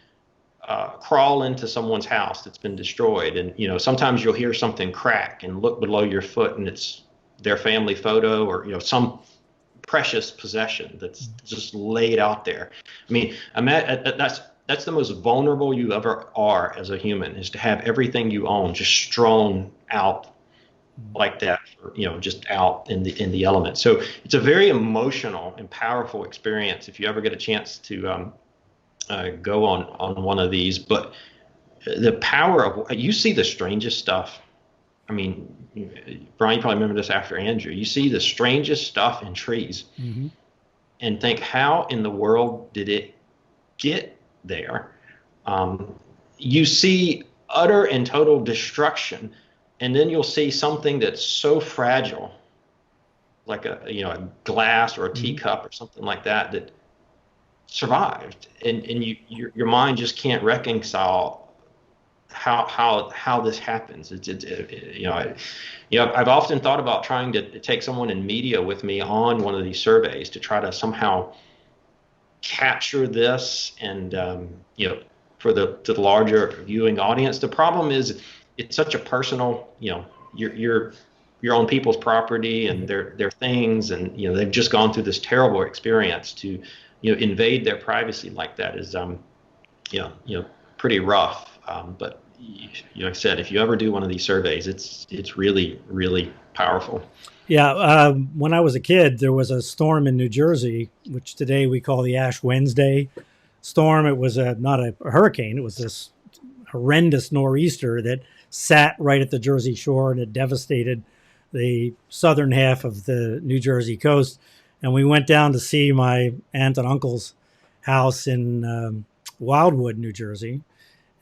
crawl into someone's house that's been destroyed. And, sometimes you'll hear something crack and look below your foot and it's their family photo or, some precious possession that's just laid out there. I mean, that's the most vulnerable you ever are as a human, is to have everything you own just strewn out like that, just out in the elements. So it's a very emotional and powerful experience if you ever get a chance to go on one of these. But the power of, you see the strangest stuff. I mean, Brian, you probably remember this after Andrew. You see the strangest stuff in trees and think, how in the world did it get there? You see utter and total destruction, and then you'll see something that's so fragile, like a glass or a teacup or something like that survived, and your mind just can't reconcile how this happens. I've often thought about trying to take someone in media with me on one of these surveys to try to somehow capture this and to the larger viewing audience. The problem is it's such a personal, you're on people's property and their things, and they've just gone through this terrible experience. To invade their privacy like that is pretty rough. But like I said, if you ever do one of these surveys, it's really, really powerful. Yeah. When I was a kid, there was a storm in New Jersey, which today we call the Ash Wednesday storm. It was not a hurricane. It was this horrendous nor'easter that sat right at the Jersey shore, and it devastated the southern half of the New Jersey coast, and we went down to see my aunt and uncle's house in Wildwood, New Jersey,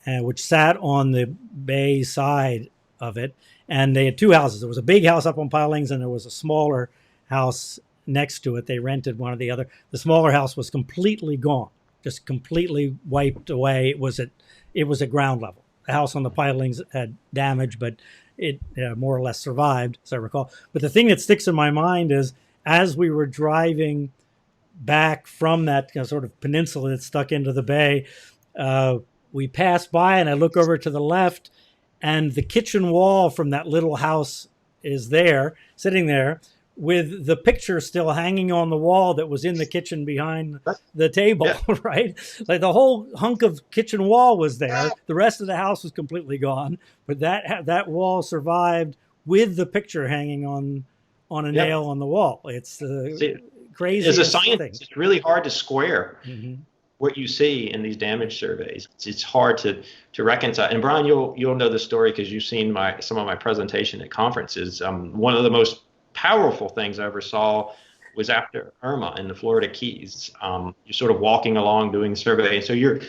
which sat on the bay side of it. And they had two houses. There was a big house up on pilings, and there was a smaller house next to it. They rented one or the other. The smaller house was completely gone, just completely wiped away. It was at ground level. The house on the pilings had damage, but it more or less survived, as I recall. But the thing that sticks in my mind is, as we were driving back from that sort of peninsula that stuck into the bay, we passed by, and I look over to the left, and the kitchen wall from that little house is there, sitting there, with the picture still hanging on the wall that was in the kitchen behind the table, yeah. Right? Like the whole hunk of kitchen wall was there. The rest of the house was completely gone, but that wall survived with the picture hanging on a nail on the wall. It's crazy. As a scientist, it's really hard to square what you see in these damage surveys. It's hard to reconcile. And Bryan, you'll know this story because you've seen some of my presentation at conferences. One of the most powerful things I ever saw was after Irma in the Florida Keys. You're sort of walking along doing the survey, so you're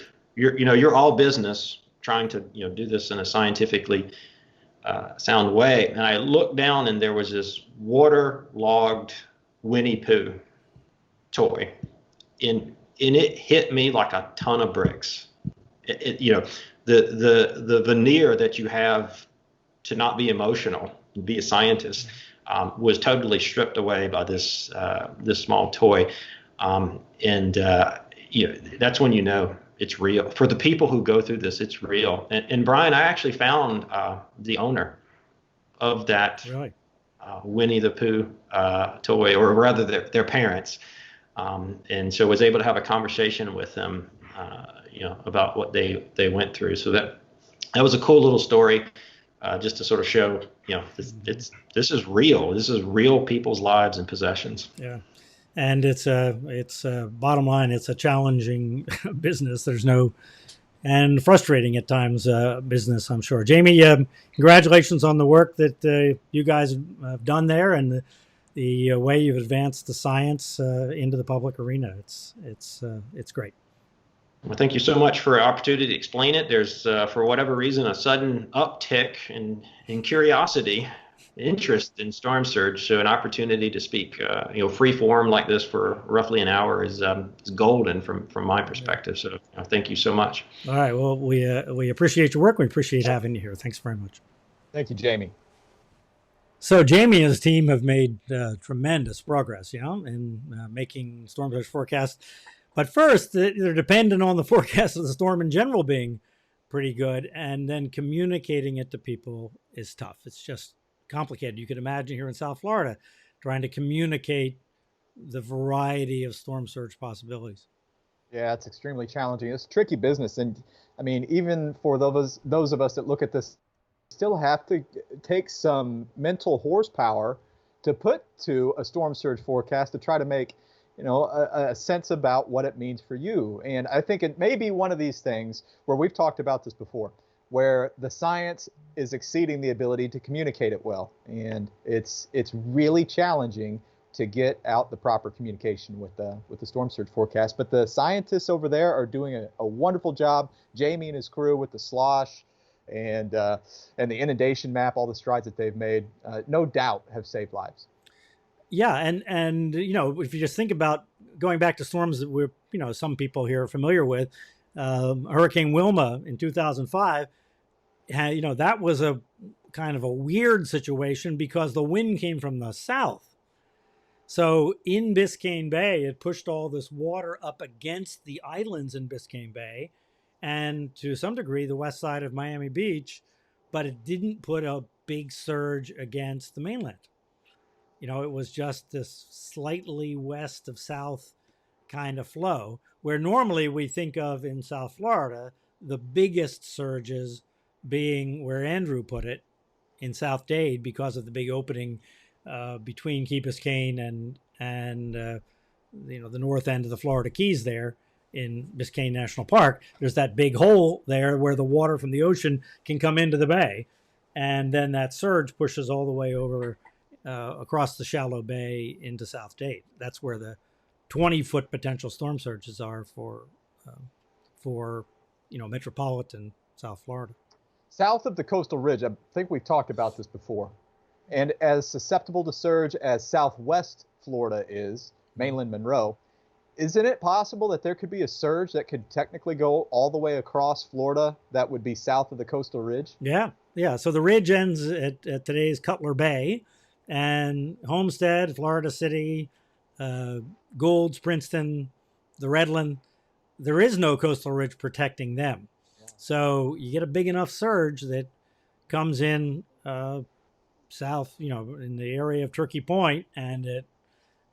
all business, trying to do this in a scientifically sound way. And I looked down, and there was this waterlogged Winnie Pooh toy, and it hit me like a ton of bricks. The veneer that you have to not be emotional, be a scientist, was totally stripped away by this small toy, and that's when it's real. For the people who go through this, it's real. And Bryan, I actually found the owner of that really? Winnie the Pooh toy, or rather their parents, and so was able to have a conversation with them, about what they went through. So that was a cool little story. Just to sort of show, this is real. This is real people's lives and possessions. Yeah, and it's bottom line. It's a challenging business. And frustrating at times business, I'm sure. Jamie, congratulations on the work that you guys have done there, and the way you've advanced the science into the public arena. It's great. Well, thank you so much for the opportunity to explain it. There's, for whatever reason, a sudden uptick in curiosity, interest in storm surge. So an opportunity to speak, free form like this for roughly an hour is golden from my perspective. So thank you so much. All right. Well, we appreciate your work. We appreciate having you here. Thanks very much. Thank you, Jamie. So Jamie and his team have made tremendous progress, in making storm surge forecasts. But first, they're dependent on the forecast of the storm in general being pretty good, and then communicating it to people is tough. It's just complicated. You can imagine here in South Florida trying to communicate the variety of storm surge possibilities. Yeah, it's extremely challenging. It's tricky business. And I mean, even for those of us that look at this, still have to take some mental horsepower to put to a storm surge forecast to try to make a sense about what it means for you. And I think it may be one of these things where we've talked about this before, where the science is exceeding the ability to communicate it well. And it's really challenging to get out the proper communication with the storm surge forecast. But the scientists over there are doing a wonderful job. Jamie and his crew with the slosh and the inundation map, all the strides that they've made, no doubt have saved lives. Yeah, and if you just think about going back to storms that we're some people here are familiar with, Hurricane Wilma in 2005, that was a kind of a weird situation because the wind came from the south. So in Biscayne Bay, it pushed all this water up against the islands in Biscayne Bay, and to some degree the west side of Miami Beach, but it didn't put a big surge against the mainland. It was just this slightly west of south kind of flow, where normally we think of in South Florida, the biggest surges being where Andrew put it in South Dade because of the big opening between Key Biscayne and the north end of the Florida Keys there in Biscayne National Park. There's that big hole there where the water from the ocean can come into the bay. And then that surge pushes all the way over across the shallow bay into South Dade. That's where the 20-foot potential storm surges are for metropolitan South Florida. South of the coastal ridge, I think we've talked about this before, and as susceptible to surge as southwest Florida is, mainland Monroe, isn't it possible that there could be a surge that could technically go all the way across Florida that would be south of the coastal ridge? Yeah. So the ridge ends at today's Cutler Bay, and Homestead, Florida City, Goulds, Princeton, the Redland, there is no coastal ridge protecting them. Yeah. So you get a big enough surge that comes in south, in the area of Turkey Point, and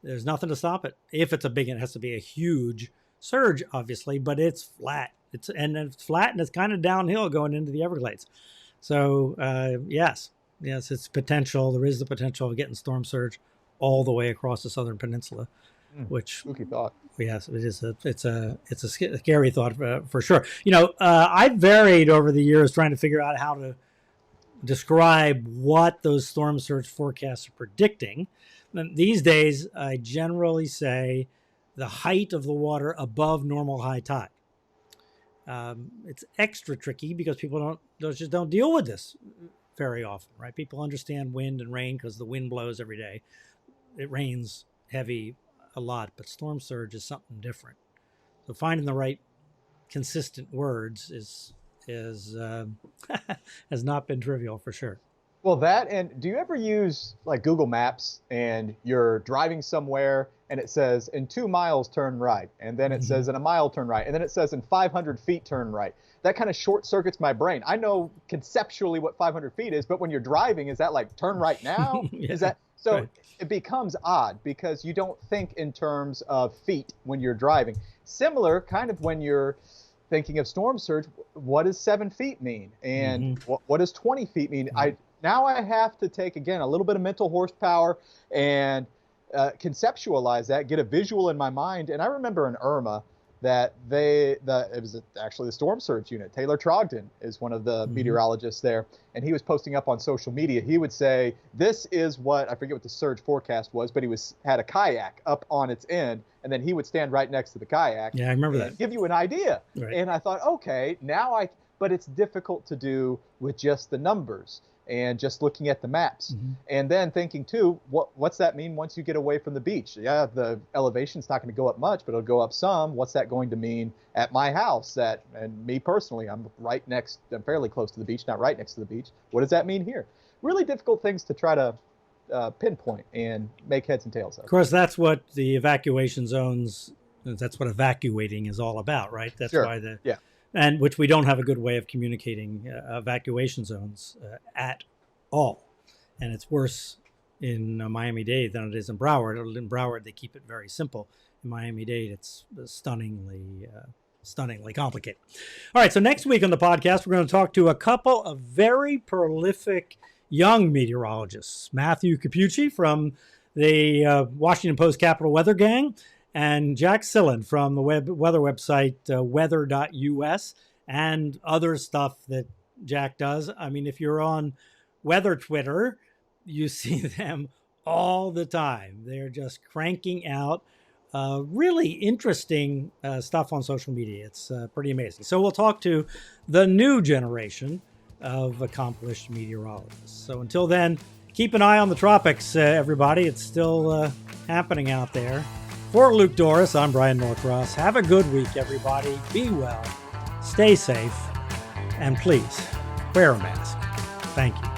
there's nothing to stop it. If it's it has to be a huge surge, obviously, but it's flat. It's flat and it's kind of downhill going into the Everglades. So yes, it's potential. There is the potential of getting storm surge all the way across the southern peninsula, which spooky thought. Yes, it is. It's a scary thought for sure. I've varied over the years trying to figure out how to describe what those storm surge forecasts are predicting. And these days, I generally say the height of the water above normal high tide. It's extra tricky because people just don't deal with this very often, right? People understand wind and rain because the wind blows every day. It rains heavy a lot, but storm surge is something different. So finding the right consistent words has not been trivial for sure. Well, and do you ever use like Google Maps and you're driving somewhere and it says in 2 miles turn right, and then it says in a mile turn right, and then it says in 500 feet turn right? That kind of short circuits my brain. I know conceptually what 500 feet is, but when you're driving, is that like turn right now? Yeah. Is that so? Right. It becomes odd because you don't think in terms of feet when you're driving. Similar kind of when you're thinking of storm surge. What does 7 feet mean? And what does 20 feet mean? Now I have to take, again, a little bit of mental horsepower and conceptualize that, get a visual in my mind. And I remember in Irma that it was actually the storm surge unit. Taylor Trogdon is one of the meteorologists there, and he was posting up on social media. He would say, this is what, I forget what the surge forecast was, but he had a kayak up on its end, and then he would stand right next to the kayak. Yeah, I remember that. Give you an idea. Right. And I thought, okay, but it's difficult to do with just the numbers and just looking at the maps. And then thinking too, what's that mean once you get away from the beach? Yeah, the elevation's not going to go up much, but it'll go up some. What's that going to mean at my house? And me personally, I'm fairly close to the beach, not right next to the beach. What does that mean here? Really difficult things to try to pinpoint and make heads and tails of. Of course, that's what the evacuation zones, that's what evacuating is all about, right? That's sure. why and which we don't have a good way of communicating evacuation zones at all. And it's worse in Miami-Dade than it is in Broward. In Broward, they keep it very simple. In Miami-Dade, it's stunningly complicated. All right, so next week on the podcast, we're going to talk to a couple of very prolific young meteorologists. Matthew Capucci from the Washington Post Capitol Weather Gang, and Jack Sillen from the weather website weather.us, and other stuff that Jack does. I mean, if you're on weather Twitter, you see them all the time. They're just cranking out really interesting stuff on social media. It's pretty amazing. So we'll talk to the new generation of accomplished meteorologists. So until then, keep an eye on the tropics, everybody. It's still happening out there. For Luke Dorris, I'm Bryan Norcross. Have a good week, everybody. Be well, stay safe, and please wear a mask. Thank you.